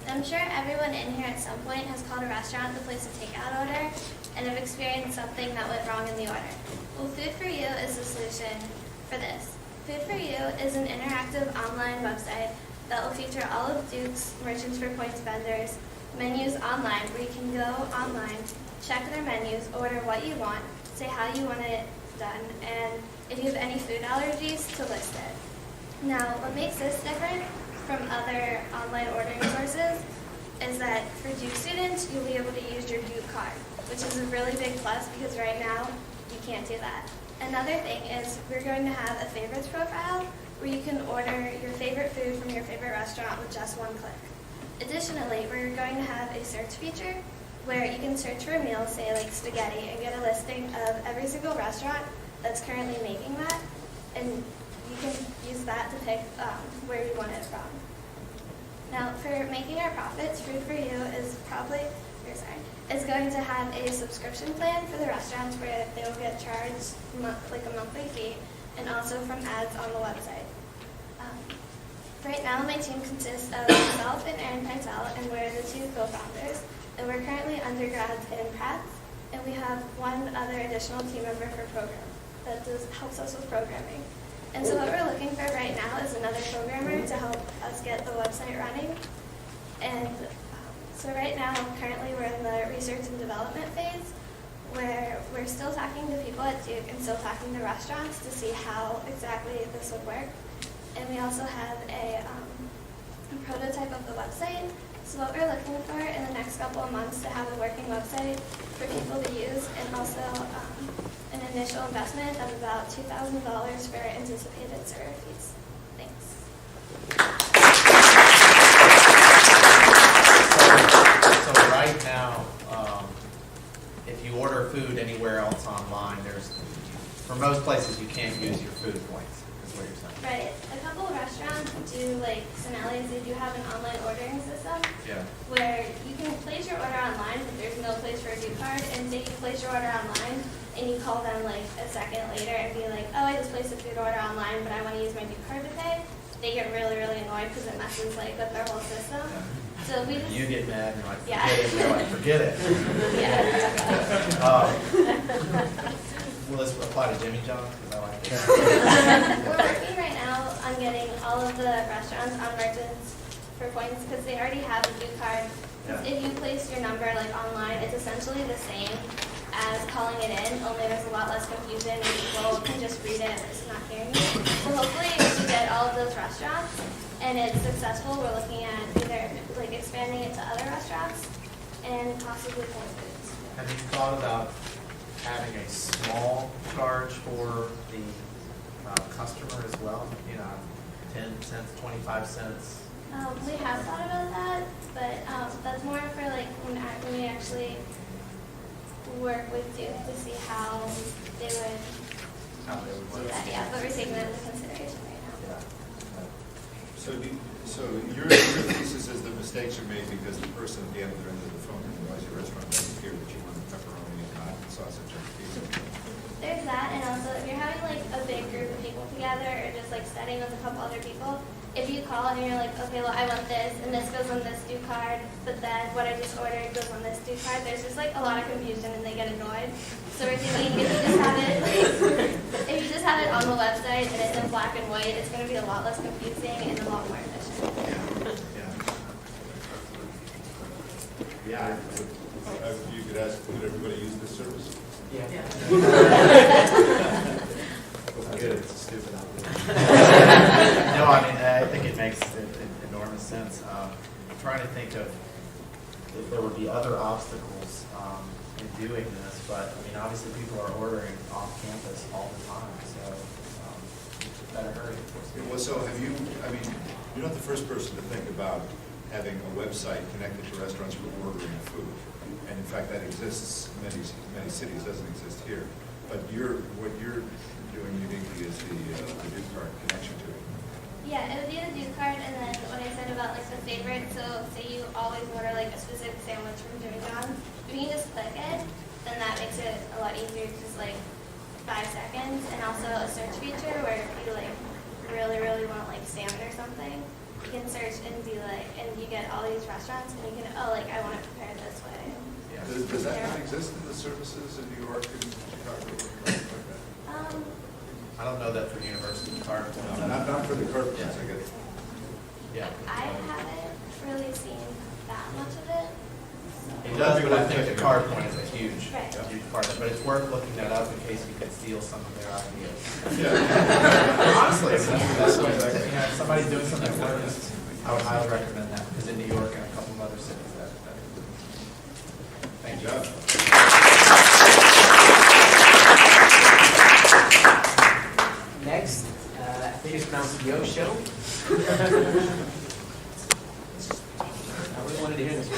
I'm sure everyone in here at some point has called a restaurant to place a takeout order and have experienced something that went wrong in the order. Well, Food for You is the solution for this. Food for You is an interactive online website that will feature all of Duke's Merchants for Points vendors, menus online where you can go online, check their menus, order what you want, say how you want it done, and if you have any food allergies, to list it. Now, what makes this different from other online ordering sources is that for Duke students, you'll be able to use your Duke card, which is a really big plus because right now, you can't do that. Another thing is we're going to have a favorites profile where you can order your favorite food from your favorite restaurant with just one click. Additionally, we're going to have a search feature where you can search for a meal, say like spaghetti, and get a listing of every single restaurant that's currently making that, and you can use that to pick where you want it from. Now, for making our profits, Food for You is is going to have a subscription plan for the restaurants where they will get charged like a monthly fee, and also from ads on the website. Right now, my team consists of myself and Erin Pintel, and we're the 2 co-founders, and we're currently undergrads in Pratt, and we have one other additional team member for program that helps us with programming. And so what we're looking for right now is another programmer to help us get the website running. And so right now, currently we're in the research and development phase, where we're still talking to people at Duke and still talking to restaurants to see how exactly this would work. And we also have a prototype of the website. So what we're looking for in the next couple of months to have a working website for people to use, and also an initial investment of about $2,000 for anticipated server fees. Thanks. So right now, if you order food anywhere else online, for most places you can't use your food points, is what you're saying. Right. A couple of restaurants do, like Sonelli's, they do have an online ordering system. Yeah. Where you can place your order online, but there's no place for a Duke card. And say you place your order online, and you call them like a second later and be like, oh, I just placed a food order online, but I want to use my Duke card to pay. They get really, really annoyed because it messes like with their whole system. Yeah. So we just, you get mad and you're like, yeah. Forget it. Yeah. Will this apply to Jimmy John? Because I like it. We're working right now on getting all of the restaurants on Merchants for Points because they already have a Duke card. Yeah. If you place your number like online, it's essentially the same as calling it in, only there's a lot less confusion and people can just read it versus not hearing you. So hopefully if we get all of those restaurants and it's successful, we're looking at either like expanding it to other restaurants and possibly Whole Foods. Have you thought about having a small charge for the customer as well? 10 cents, 25 cents? We have thought about that, but that's more for like when we actually work with Duke to see how they would do that. Yeah, but we're taking that into consideration right now. Yeah. So your thesis is the mistakes are made because the person at the other end of the phone who buys your restaurant doesn't hear that you want pepperoni and not sausage and pizza. There's that, and also if you're having like a big group of people together or just like studying with a couple other people, if you call and you're like, okay, well, I want this, and this goes on this due card, but then what I just ordered goes on this due card, there's just like a lot of confusion and they get annoyed. So we're thinking if you just have it on the website and it's in black and white, it's going to be a lot less confusing and a lot more efficient. Yeah. You could ask, would everybody use this service? Yeah. Good, it's stupid out there. No, I mean, I think it makes enormous sense. I'm trying to think of if there would be other obstacles in doing this, but I mean, obviously people are ordering off campus all the time, so better hurry. Well, so have you, I mean, you're not the first person to think about having a website connected to restaurants for ordering food. And in fact, that exists in many cities, doesn't exist here. But what you're doing uniquely is the due card connection to it. Yeah, it would be the due card, and then what I said about like the favorite, so say you always order like a specific sandwich from Jimmy John's, if you can just click it, then that makes it a lot easier, just like 5 seconds, and also a search feature where if you like really want like salmon or something, you can search and be like, and you get all these restaurants, and you can, oh, like I want it prepared this way. Yeah. Does that not exist in the services in New York and Chicago? Like that? I don't know that for university card. No, not for the card points, I guess. Yeah. I haven't really seen that much of it. It does, but I think the card point is a huge Right. part of it. But it's worth looking that up in case you could steal some of their ideas. Yeah. Honestly, if if somebody's doing something like this, I would highly recommend that, because in New York and a couple of other cities, that thank you. Next, I think it's pronounced Yo Show. I really wanted to hear this.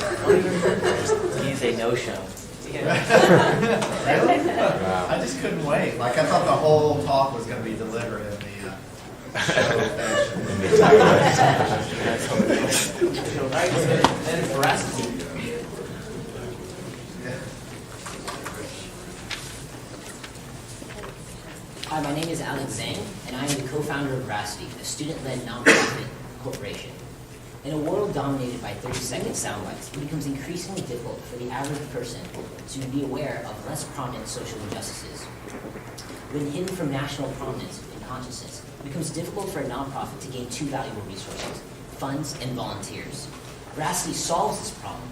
He's a no-show. Really? Wow. I just couldn't wait. Like, I thought the whole talk was going to be delivered in the And veracity. Hi, my name is Alex Zhang, and I am the co-founder of Veracity, a student-led nonprofit corporation. In a world dominated by 30-second sound bites, it becomes increasingly difficult for the average person to be aware of less prominent social injustices. When hidden from national prominence and consciousness, it becomes difficult for a nonprofit to gain two valuable resources: funds and volunteers. Veracity solves this problem.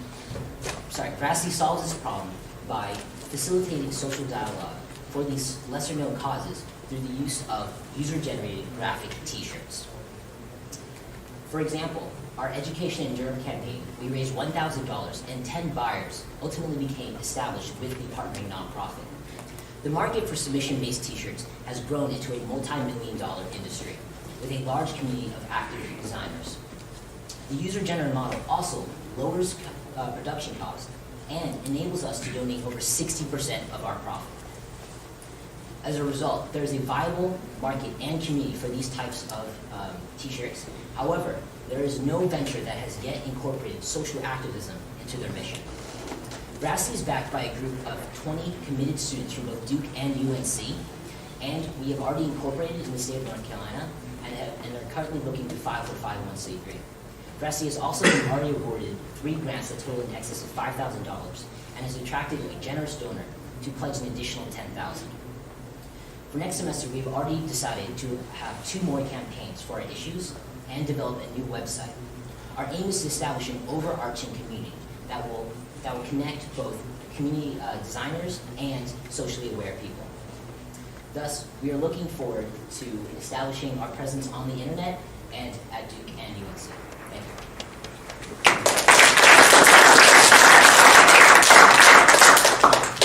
Veracity solves this problem by facilitating social dialogue for these lesser-known causes through the use of user-generated graphic T-shirts. For example, our Education in Durham campaign, we raised $1,000 and 10 buyers ultimately became established with the partnering nonprofit. The market for submission-based T-shirts has grown into a multi-million-dollar industry with a large community of active designers. The user-generated model also lowers production costs and enables us to donate over 60% of our profit. As a result, there is a viable market and community for these types of T-shirts. However, there is no venture that has yet incorporated social activism into their mission. Veracity is backed by a group of 20 committed students from both Duke and UNC, and we have already incorporated in the state of North Carolina and are currently looking to file for 501c3. Veracity has also been already awarded 3 grants that total in excess of $5,000 and has attracted a generous donor to pledge an additional $10,000. For next semester, we have already decided to have 2 more campaigns for our issues and develop a new website. Our aim is to establish an overarching community that will connect both community designers and socially aware people. Thus, we are looking forward to establishing our presence on the internet and at Duke and UNC. Thank you.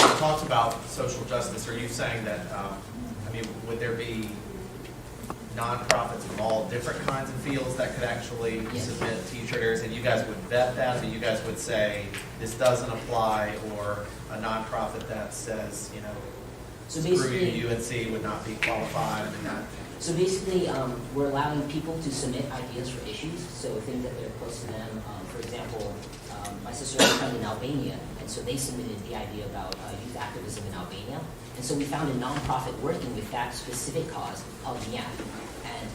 You talked about social justice. Are you saying that, would there be nonprofits from all different kinds of fields that could actually submit T-shirters, and you guys would vet that, or you guys would say this doesn't apply, or a nonprofit that says, So screw you, UNC would not be qualified? So basically, we're allowing people to submit ideas for issues, so things that they're close to them. For example, my sister has a friend in Albania, and so they submitted the idea about youth activism in Albania. And so we found a nonprofit working with that specific cause called NIAP. And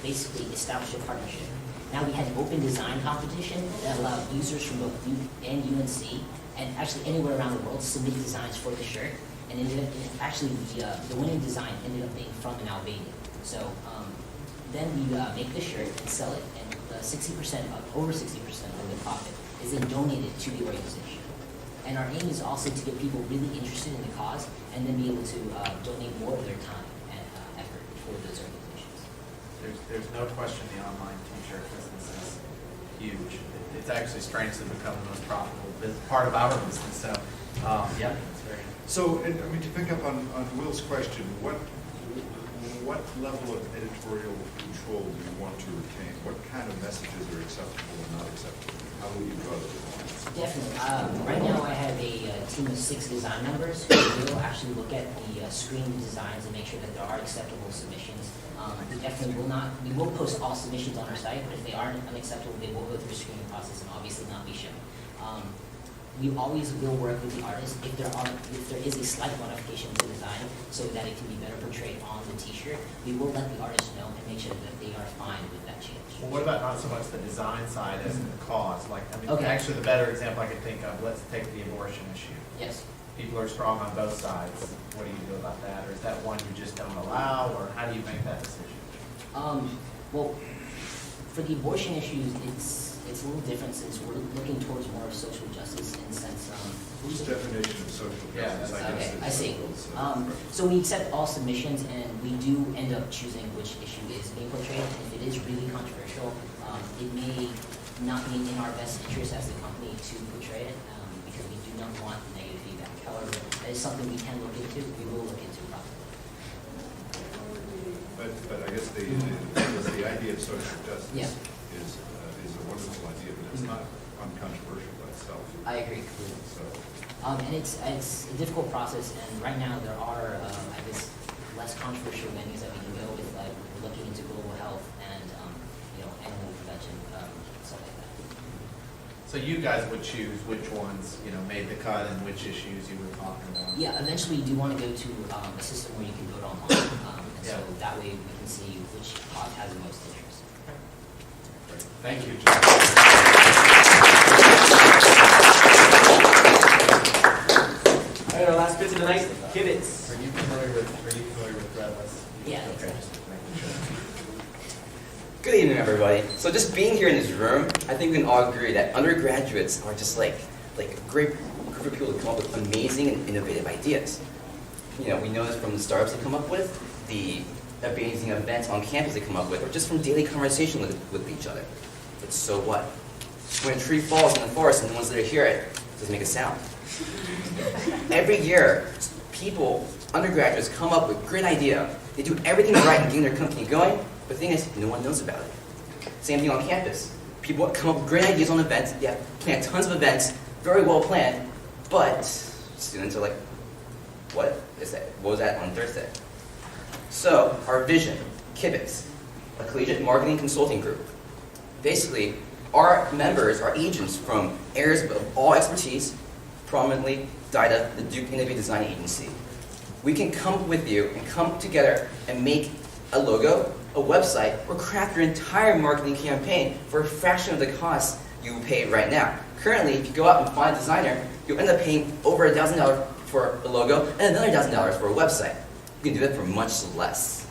basically established a partnership. Now we had an open design competition that allowed users from both Duke and UNC, and actually anywhere around the world, to submit designs for the shirt. And actually the winning design ended up being from an Albanian. So then we make the shirt and sell it, and over 60% of the profit is then donated to the organization. And our aim is also to get people really interested in the cause, and then be able to donate more of their time and effort for those organizations. There's no question the online t-shirt business is huge. It's actually strangely become the most profitable part of our business. So, yeah, it's very. So, and, I mean, to pick up on Will's question, what level of editorial control do you want to retain? What kind of messages are acceptable and not acceptable? How will you draw those lines? Definitely. Right now I have a team of 6 design members who will actually look at the screen designs and make sure that there are acceptable submissions. We definitely will not, we will post all submissions on our site, but if they aren't unacceptable, they will go through a screening process and obviously not be shown. We always will work with the artist if there is a slight modification to the design so that it can be better portrayed on the t-shirt. We will let the artist know and make sure that they are fine with that change. Well, what about not so much the design side as the cause? Like, I mean, Okay. actually the better example I could think of, let's take the abortion issue. Yes. People are strong on both sides. What do you do about that? Or is that one you just don't allow, or how do you make that decision? Well, for the abortion issues, it's a little different since we're looking towards more of social justice in the sense. Whose definition of social justice? Okay, I see. So we accept all submissions, and we do end up choosing which issue is being portrayed. If it is really controversial, it may not be in our best interest as a company to portray it because we do not want negative feedback. However, that is something we can look into. We will look into probably. But I guess the idea of social justice is a wonderful idea, but it's not uncontroversial by itself. I agree completely. So. And it's a difficult process, and right now there are, I guess, less controversial venues that we can go with, like we're looking into global health and, animal prevention, stuff like that. So you guys would choose which ones, made the cut and which issues you were talking about? Yeah. Eventually you do want to go to a system where you can vote online, and so that way we can see which cause has the most interest. Great. Thank you, All right, our last bit of the night, Kibbutz. Are you familiar with Threadless? Yeah. Okay. Good evening, everybody. So just being here in this room, I think we can all agree that undergraduates are just like a great group of people to come up with amazing and innovative ideas. We know this from the startups they come up with, the amazing events on campus they come up with, or just from daily conversation with each other. But so what? When a tree falls in the forest and the ones that hear it, it doesn't make a sound. Every year, undergraduates come up with a great idea. They do everything right in getting their company going, but the thing is, no one knows about it. Same thing on campus. People come up with great ideas on events. They have planned tons of events, very well planned, but students are like, what is that? What was that on Thursday? So, our vision, Kibbutz, a collegiate marketing consulting group. Basically, our members are agents from areas of all expertise, prominently DIDA, the Duke Innovative Design Agency. We can come with you and come together and make a logo, a website, or craft your entire marketing campaign for a fraction of the cost you pay right now. Currently, if you go out and find a designer, you'll end up paying over $1,000 for a logo and another $1,000 for a website. You can do that for much less.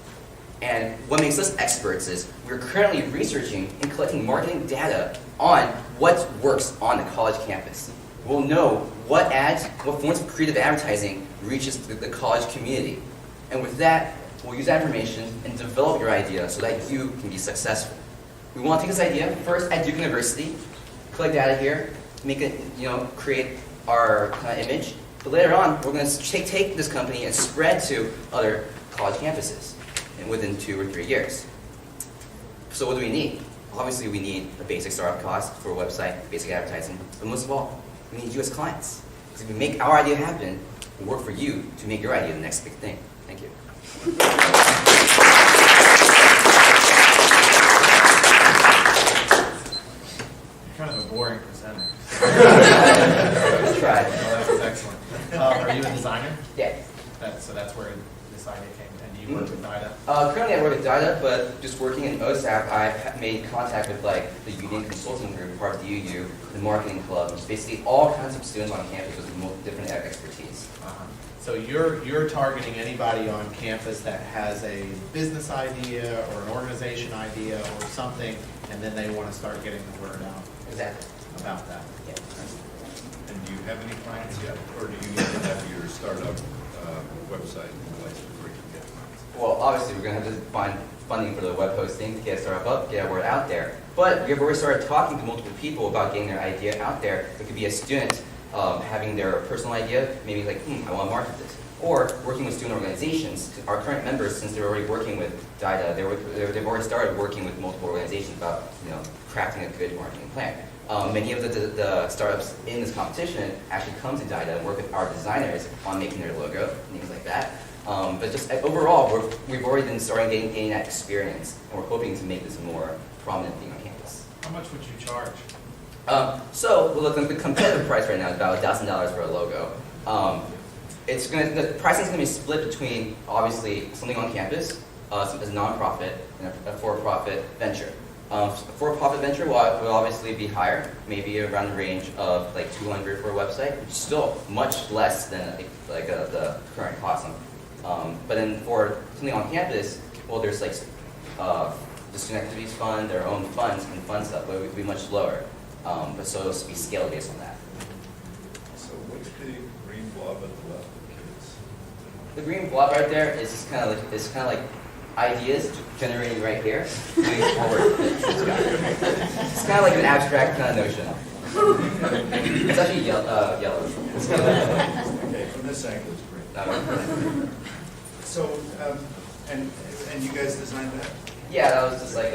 And what makes us experts is we're currently researching and collecting marketing data on what works on the college campus. We'll know what ads, what forms of creative advertising reaches the college community. And with that, we'll use that information and develop your idea so that you can be successful. We want to take this idea first at Duke University, collect data here, make it, create our kind of image. But later on, we're going to take this company and spread to other college campuses within 2 or 3 years. So what do we need? Obviously, we need a basic startup cost for a website, basic advertising, but most of all, we need you as clients. Because if we make our idea happen, we'll work for you to make your idea the next big thing. Thank you. Kind of a boring presenter. Try. Well, that's excellent. Are you a designer? Yeah. So that's where this side, and do you work with DIDA? Currently I work with DIDA, but just working in OSAP, I've made contact with like the Union Consulting Group, part of the UU, the Marketing Club, just basically all kinds of students on campus with different expertise. So you're targeting anybody on campus that has a business idea or an organization idea or something, and then they want to start getting the word out. Exactly. About that. Yeah. And do you have any clients yet, or do you need to have your startup website in place before you can get clients? Well, obviously we're going to have to find funding for the web hosting to get a startup up, get our word out there. But we've already started talking to multiple people about getting their idea out there. It could be a student having their personal idea, maybe like, I want to market this. Or working with student organizations. Our current members, since they're already working with DIDA, they've already started working with multiple organizations about crafting a good marketing plan. Many of the startups in this competition actually come to DIDA and work with our designers on making their logo, things like that. But just overall, we've already been starting gaining that experience, and we're hoping to make this a more prominent thing on campus. How much would you charge? The competitive price right now is about $1,000 for a logo. The pricing is going to be split between, obviously, something on campus as a nonprofit and a for-profit venture. A for-profit venture will obviously be higher, maybe around the range of like $200 for a website, which is still much less than the current cost. But then for something on campus, well, there's like the Student Activities Fund, their own funds and fund stuff, but it would be much lower. But so it'll be scaled based on that. So what's the green blob at the left? The green blob right there is kind of like ideas generating right here, moving forward. It's kind of like an abstract kind of notion. It's actually yellow. Okay, from this angle it's green. So, and you guys designed that? Yeah, that was just like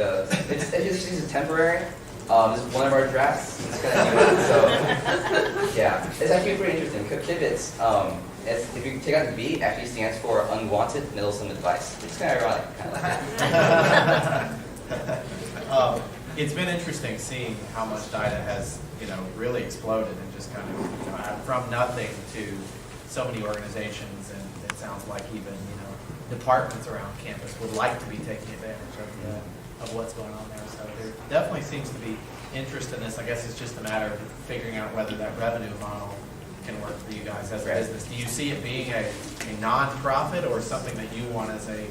it's just temporary. This is one of our drafts. It's kind of new, so yeah, it's actually pretty interesting. Pivots. If you take out the B, it actually stands for unwanted meddlesome advice. It's kind of ironic, kind of like that. It's been interesting seeing how much DIDA has, really exploded and just kind of, from nothing to so many organizations, and it sounds like even, departments around campus would like to be taking advantage of what's going on there. So there definitely seems to be interest in this. I guess it's just a matter of figuring out whether that revenue model can work for you guys as a business. Do you see it being a non-profit or something that you want as a...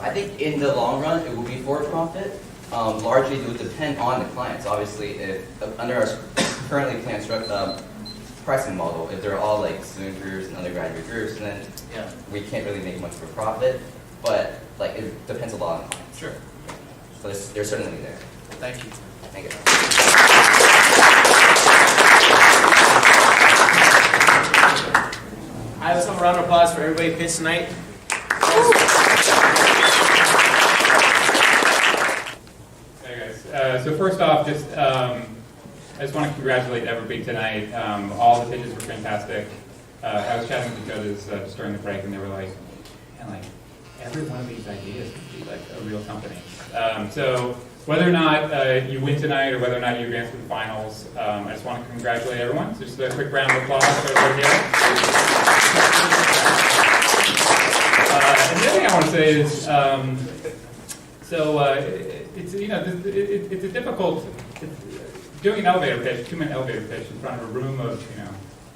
I think in the long run, it will be for-profit. Largely, it would depend on the clients. Obviously, if under our currently planned pricing model, if they're all like student groups and undergraduate groups, then we can't really make much of a profit. But it depends a lot on the clients. Sure. So they're certainly there. Thank you. Thank you. I have some round of applause for everybody who pitched tonight. Hey guys. So first off, I just want to congratulate everybody tonight. All the pitches were fantastic. I was chatting with the judges just during the break, and they were like, man, every one of these ideas could be like a real company. So whether or not you win tonight or whether or not you advance to the finals, I just want to congratulate everyone. So just a quick round of applause for everybody here. And the other thing I want to say is, it's a difficult, doing an elevator pitch, 2-minute elevator pitch in front of a room of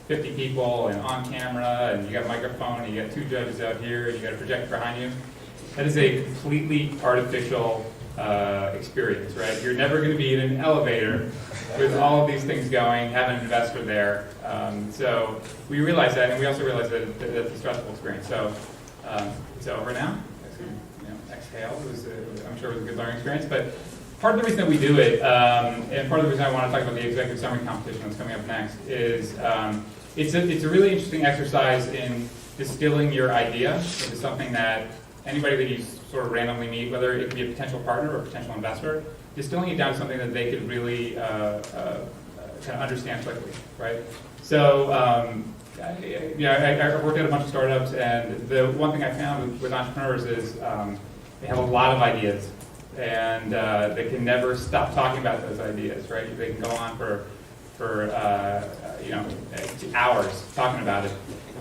50 people and on camera, and you got a microphone, and you got 2 judges out here, and you got a projector behind you. That is a completely artificial experience, right? You're never going to be in an elevator with all of these things going, have an investor there. So we realize that, and we also realize that it's a stressful experience. So it's over now. Exhale. I'm sure it was a good learning experience. But part of the reason that we do it, and part of the reason I want to talk about the executive summary competition that's coming up next, is it's a really interesting exercise in distilling your idea into something that anybody that you sort of randomly meet, whether it could be a potential partner or a potential investor, distilling it down to something that they could really kind of understand quickly, right? So I worked at a bunch of startups, and the one thing I found with entrepreneurs is they have a lot of ideas, and they can never stop talking about those ideas, right? They can go on for hours talking about it,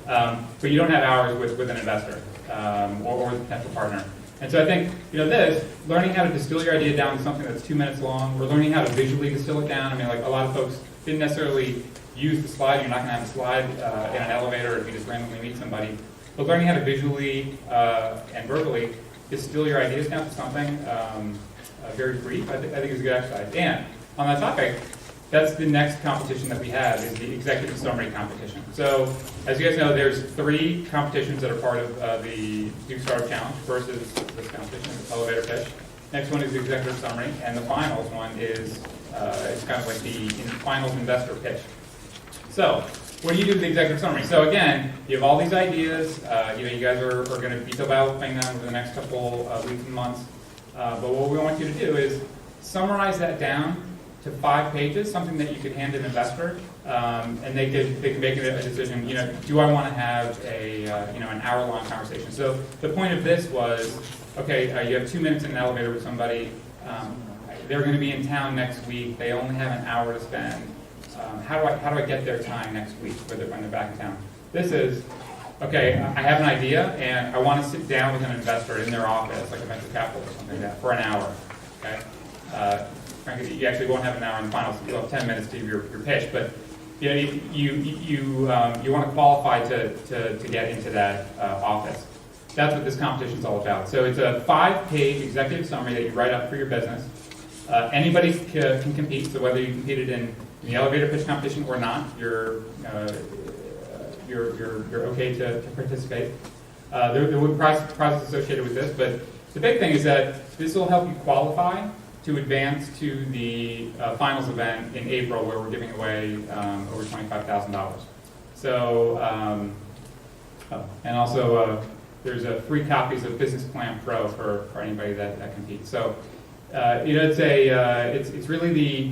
but you don't have hours with an investor. or the potential partner. And so I think, this, learning how to distill your idea down to something that's 2 minutes long, or learning how to visually distill it down. I mean, like a lot of folks didn't necessarily use the slide. You're not going to have a slide in an elevator if you just randomly meet somebody. But learning how to visually and verbally distill your ideas down to something very brief, I think is a good exercise. And on that topic, that's the next competition that we have, is the executive summary competition. So, as you guys know, there's 3 competitions that are part of the Duke Startup Challenge. First is this competition, the elevator pitch. Next one is the executive summary, and the finals one is it's kind of like the finals investor pitch. So, what do you do with the executive summary? So again, you have all these ideas. You guys are going to be developing them over the next couple weeks and months. But what we want you to do is summarize that down to 5 pages, something that you could hand an investor, and they can make a decision. Do I want to have an hour-long conversation? So the point of this was, okay, you have 2 minutes in an elevator with somebody. They're going to be in town next week. They only have an hour to spend. How do I get their time next week when they're back in town? This is, okay, I have an idea, and I want to sit down with an investor in their office, like a venture capital or something like that, for an hour. Okay. Frankly, you actually won't have an hour in the finals. You'll have 10 minutes to give your pitch, but you want to qualify to get into that office. That's what this competition is all about. So it's a 5-page executive summary that you write up for your business. Anybody can compete. So whether you competed in the elevator pitch competition or not, you're okay to participate. There will be prizes associated with this, but the big thing is that this will help you qualify to advance to the finals event in April, where we're giving away over $25,000. So, and also there's free copies of Business Plan Pro for anybody that competes. So, it's really the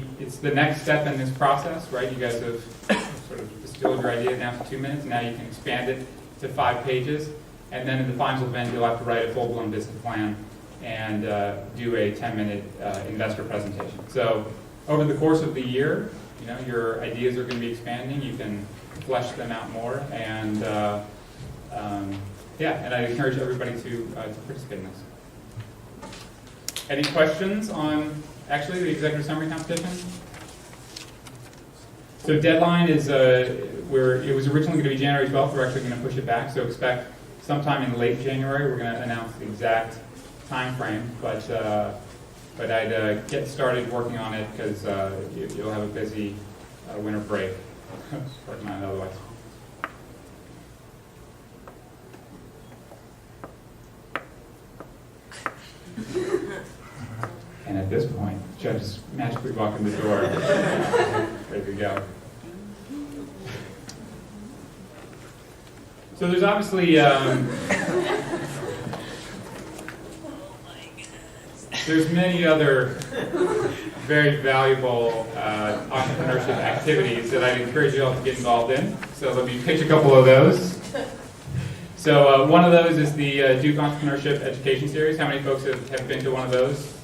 next step in this process, right? You guys have sort of distilled your idea down to 2 minutes. Now you can expand it to 5 pages, and then in the finals event, you'll have to write a full-blown business plan and do a 10-minute investor presentation. So over the course of the year, your ideas are going to be expanding. You can flesh them out more, and and I encourage everybody to participate in this. Any questions on actually the executive summary competition? So deadline is it was originally going to be January 12th. We're actually going to push it back. So expect sometime in late January. We're going to announce the exact time frame, but I'd get started working on it because you'll have a busy winter break working on it otherwise. And at this point, judges magically walk in the door, ready to go. So there's obviously there's many other very valuable entrepreneurship activities that I'd encourage you all to get involved in. So let me pitch a couple of those. So one of those is the Duke Entrepreneurship Education Series. How many folks have been to one of those?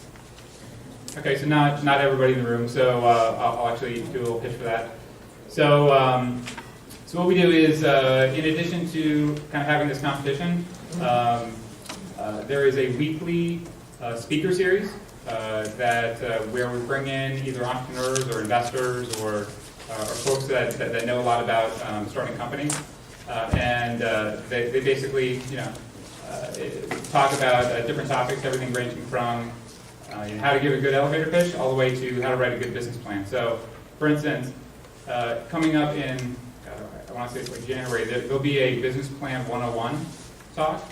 Okay, so not everybody in the room, so I'll actually do a little pitch for that. So so what we do is, in addition to kind of having this competition, there is a weekly speaker series where we bring in either entrepreneurs or investors or folks that know a lot about starting companies. And they basically, talk about different topics, everything ranging from how to give a good elevator pitch all the way to how to write a good business plan. So, for instance, coming up in, I want to say it's like January, there'll be a Business Plan 101 talk.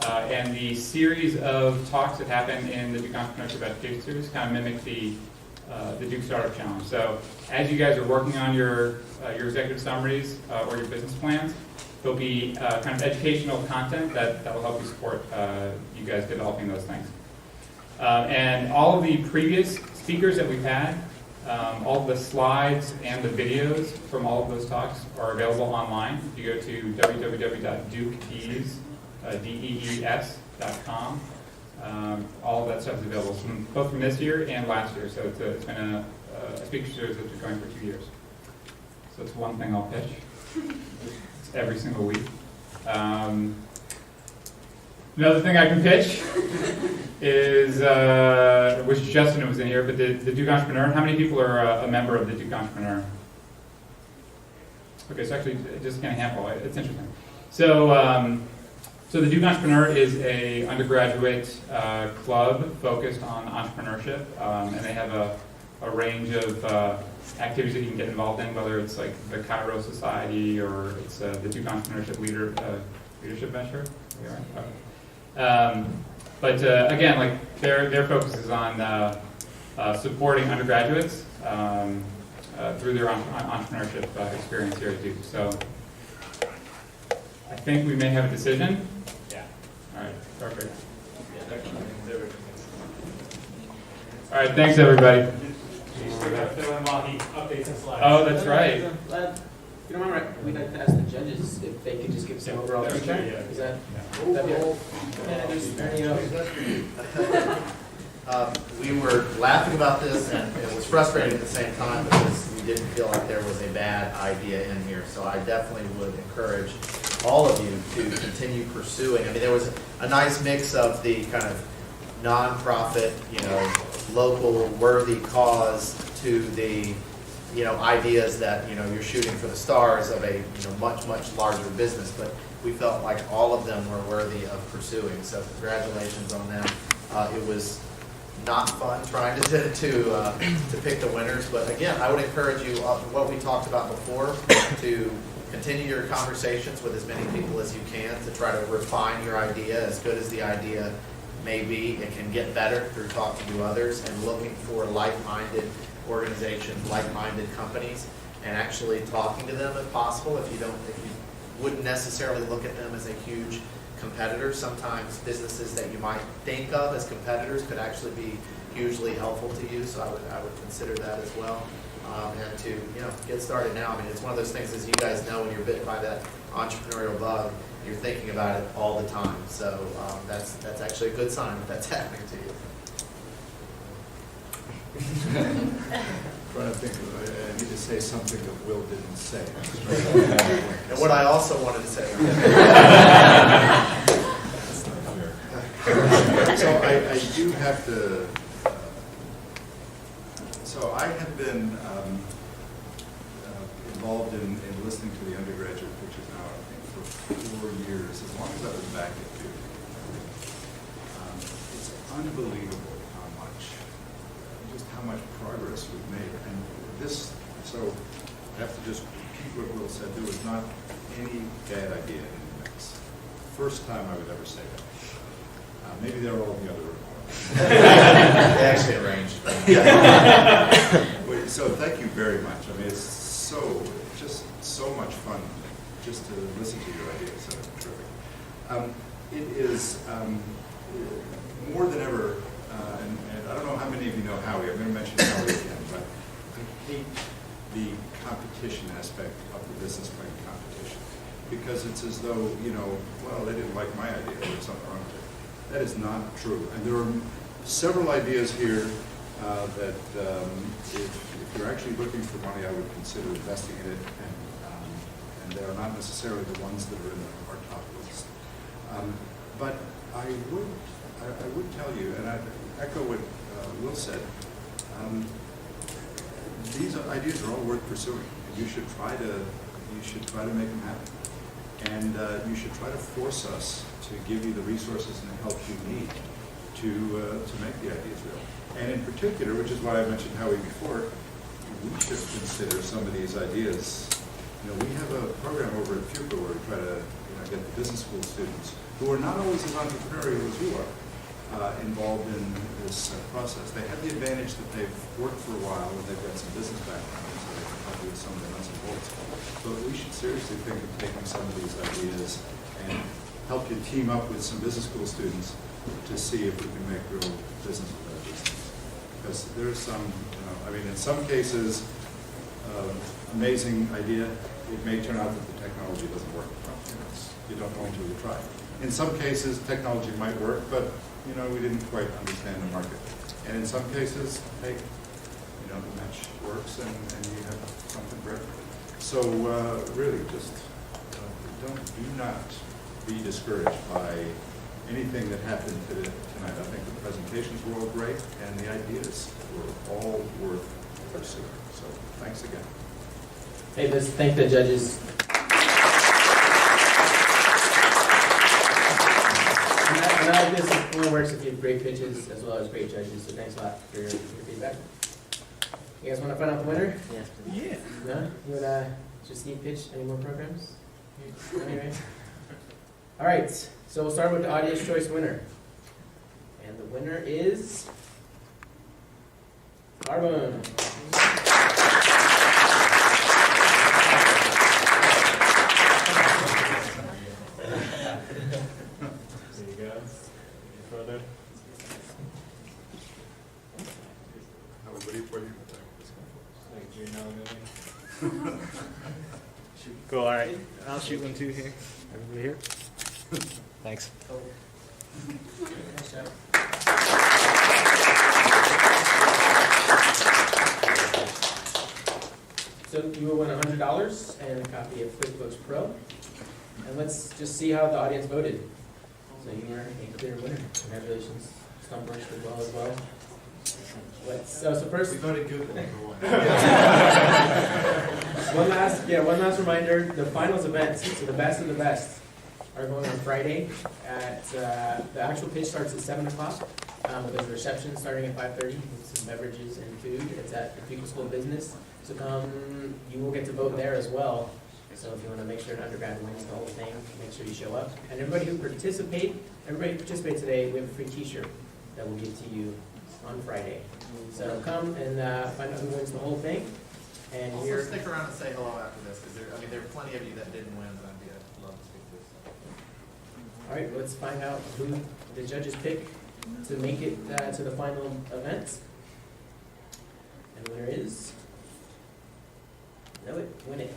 And the series of talks that happen in the Duke Entrepreneurship Education Series kind of mimic the Duke Startup Challenge. So as you guys are working on your executive summaries or your business plans, there'll be kind of educational content that will help you support you guys developing those things. And all of the previous speakers that we've had, all of the slides and the videos from all of those talks are available online. If you go to www.dukedees.com, all of that stuff is available both from this year and last year. So it's been a speaker series that's been going for 2 years. So it's one thing I'll pitch. It's every single week. Another thing I can pitch is, I wish Justin was in here, but the Duke Entrepreneur. How many people are a member of the Duke Entrepreneur? Okay, so actually just kind of a handful. It's interesting. So, so the Duke Entrepreneur is a undergraduate club focused on entrepreneurship, and they have a range of activities that you can get involved in, whether it's like the Cairo Society or it's the Duke Entrepreneurship Leadership Venture. But again, like their focus is on supporting undergraduates through their entrepreneurship experience here at Duke. So I think we may have a decision. Yeah. All right. Perfect. All right. Thanks, everybody. Oh, that's right. You don't remember, we'd like to ask the judges if they could just give some overall feedback. Is that We were laughing about this, and it was frustrating at the same time because we didn't feel like there was a bad idea in here. So I definitely would encourage all of you to continue pursuing. I mean, there was a nice mix of the kind of nonprofit, local worthy cause to the, ideas that, you're shooting for the stars of a, much, much larger business. But we felt like all of them were worthy of pursuing. So congratulations on them. It was not fun trying to pick the winners, but again, I would encourage you, what we talked about before, to continue your conversations with as many people as you can to try to refine your idea. As good as the idea may be, it can get better through talking to others and looking for like-minded organizations, like-minded companies, and actually talking to them if possible. If you wouldn't necessarily look at them as a huge competitor, sometimes businesses that you might think of as competitors could actually be hugely helpful to you. So I would consider that as well. And to get started now. I mean, it's one of those things, as you guys know, when you're bitten by that entrepreneurial bug, you're thinking about it all the time. So that's actually a good sign that that's happening to you. Trying to think of, I need to say something that Will didn't say. And what I also wanted to say. That's not fair. So I do have to. So I have been involved in listening to the undergraduate pitches now, I think, for 4 years, as long as I was back at Duke. It's unbelievable how much progress we've made. And so I have to just repeat what Will said. There was not any bad idea in the mix. First time I would ever say that. Maybe they're all in the other room. They actually arranged. So thank you very much. I mean, it's just so much fun just to listen to your ideas. So terrific. It is more than ever, and I don't know how many of you know Howie. I'm going to mention Howie again, but I hate the competition aspect of the business plan competition because it's as though, well, they didn't like my idea or there's something wrong with it. That is not true. And there are several ideas here that if you're actually looking for money, I would consider investing in it, and they are not necessarily the ones that are in our top list. But I would tell you, and I echo what Will said, these ideas are all worth pursuing. You should try to make them happen, and you should try to force us to give you the resources and the help you need to make the ideas real. And in particular, which is why I mentioned Howie before, we should consider some of these ideas. We have a program over at Fuqua where we try to get the business school students, who are not always as entrepreneurial as you are, involved in this process. They have the advantage that they've worked for a while and they've got some business background, so they can help you with some of the nuts and bolts. But we should seriously think of taking some of these ideas and help you team up with some business school students to see if we can make real business with these things. Because there's some, in some cases, amazing idea. It may turn out that the technology doesn't work. You don't know until you try. In some cases, technology might work, but we didn't quite understand the market. And in some cases, hey, the match works, and you have something great. So really, just do not be discouraged by anything that happened tonight. I think the presentations were all great, and the ideas were all worth pursuing. So thanks again. Hey, let's thank the judges. And I like this, it only works if you have great pitches as well as great judges, so thanks a lot for your feedback. You guys want to find out the winner? Yeah. No? You want to just sneak pitch any more programs? Anyway. All right, so we'll start with the audience choice winner. And the winner is Carbon. There you go. Any further? I was ready for you. Like June now, Cool, all right. I'll shoot one too here. Everybody here? Thanks. Nice job. So you will win $100 and a copy of QuickBooks Pro. And let's just see how the audience voted. So you are a clear winner. Congratulations. Stumpers did well as well. So first, We voted Google for one. one last reminder, the finals events, so the best of the best, are going on Friday at, the actual pitch starts at 7 o'clock, with a reception starting at 5:30 with some beverages and food. It's at the People School of Business. So come, you will get to vote there as well. So if you want to make sure an undergrad wins the whole thing, make sure you show up. And everybody who participate today, we have a free t-shirt that we'll give to you on Friday. So come and find out who wins the whole thing. And Also here, stick around and say hello after this, because there are plenty of you that didn't win that I'd love to speak to. all right, let's find out who the judges pick to make it to the final event. And the winner is, know it, win it.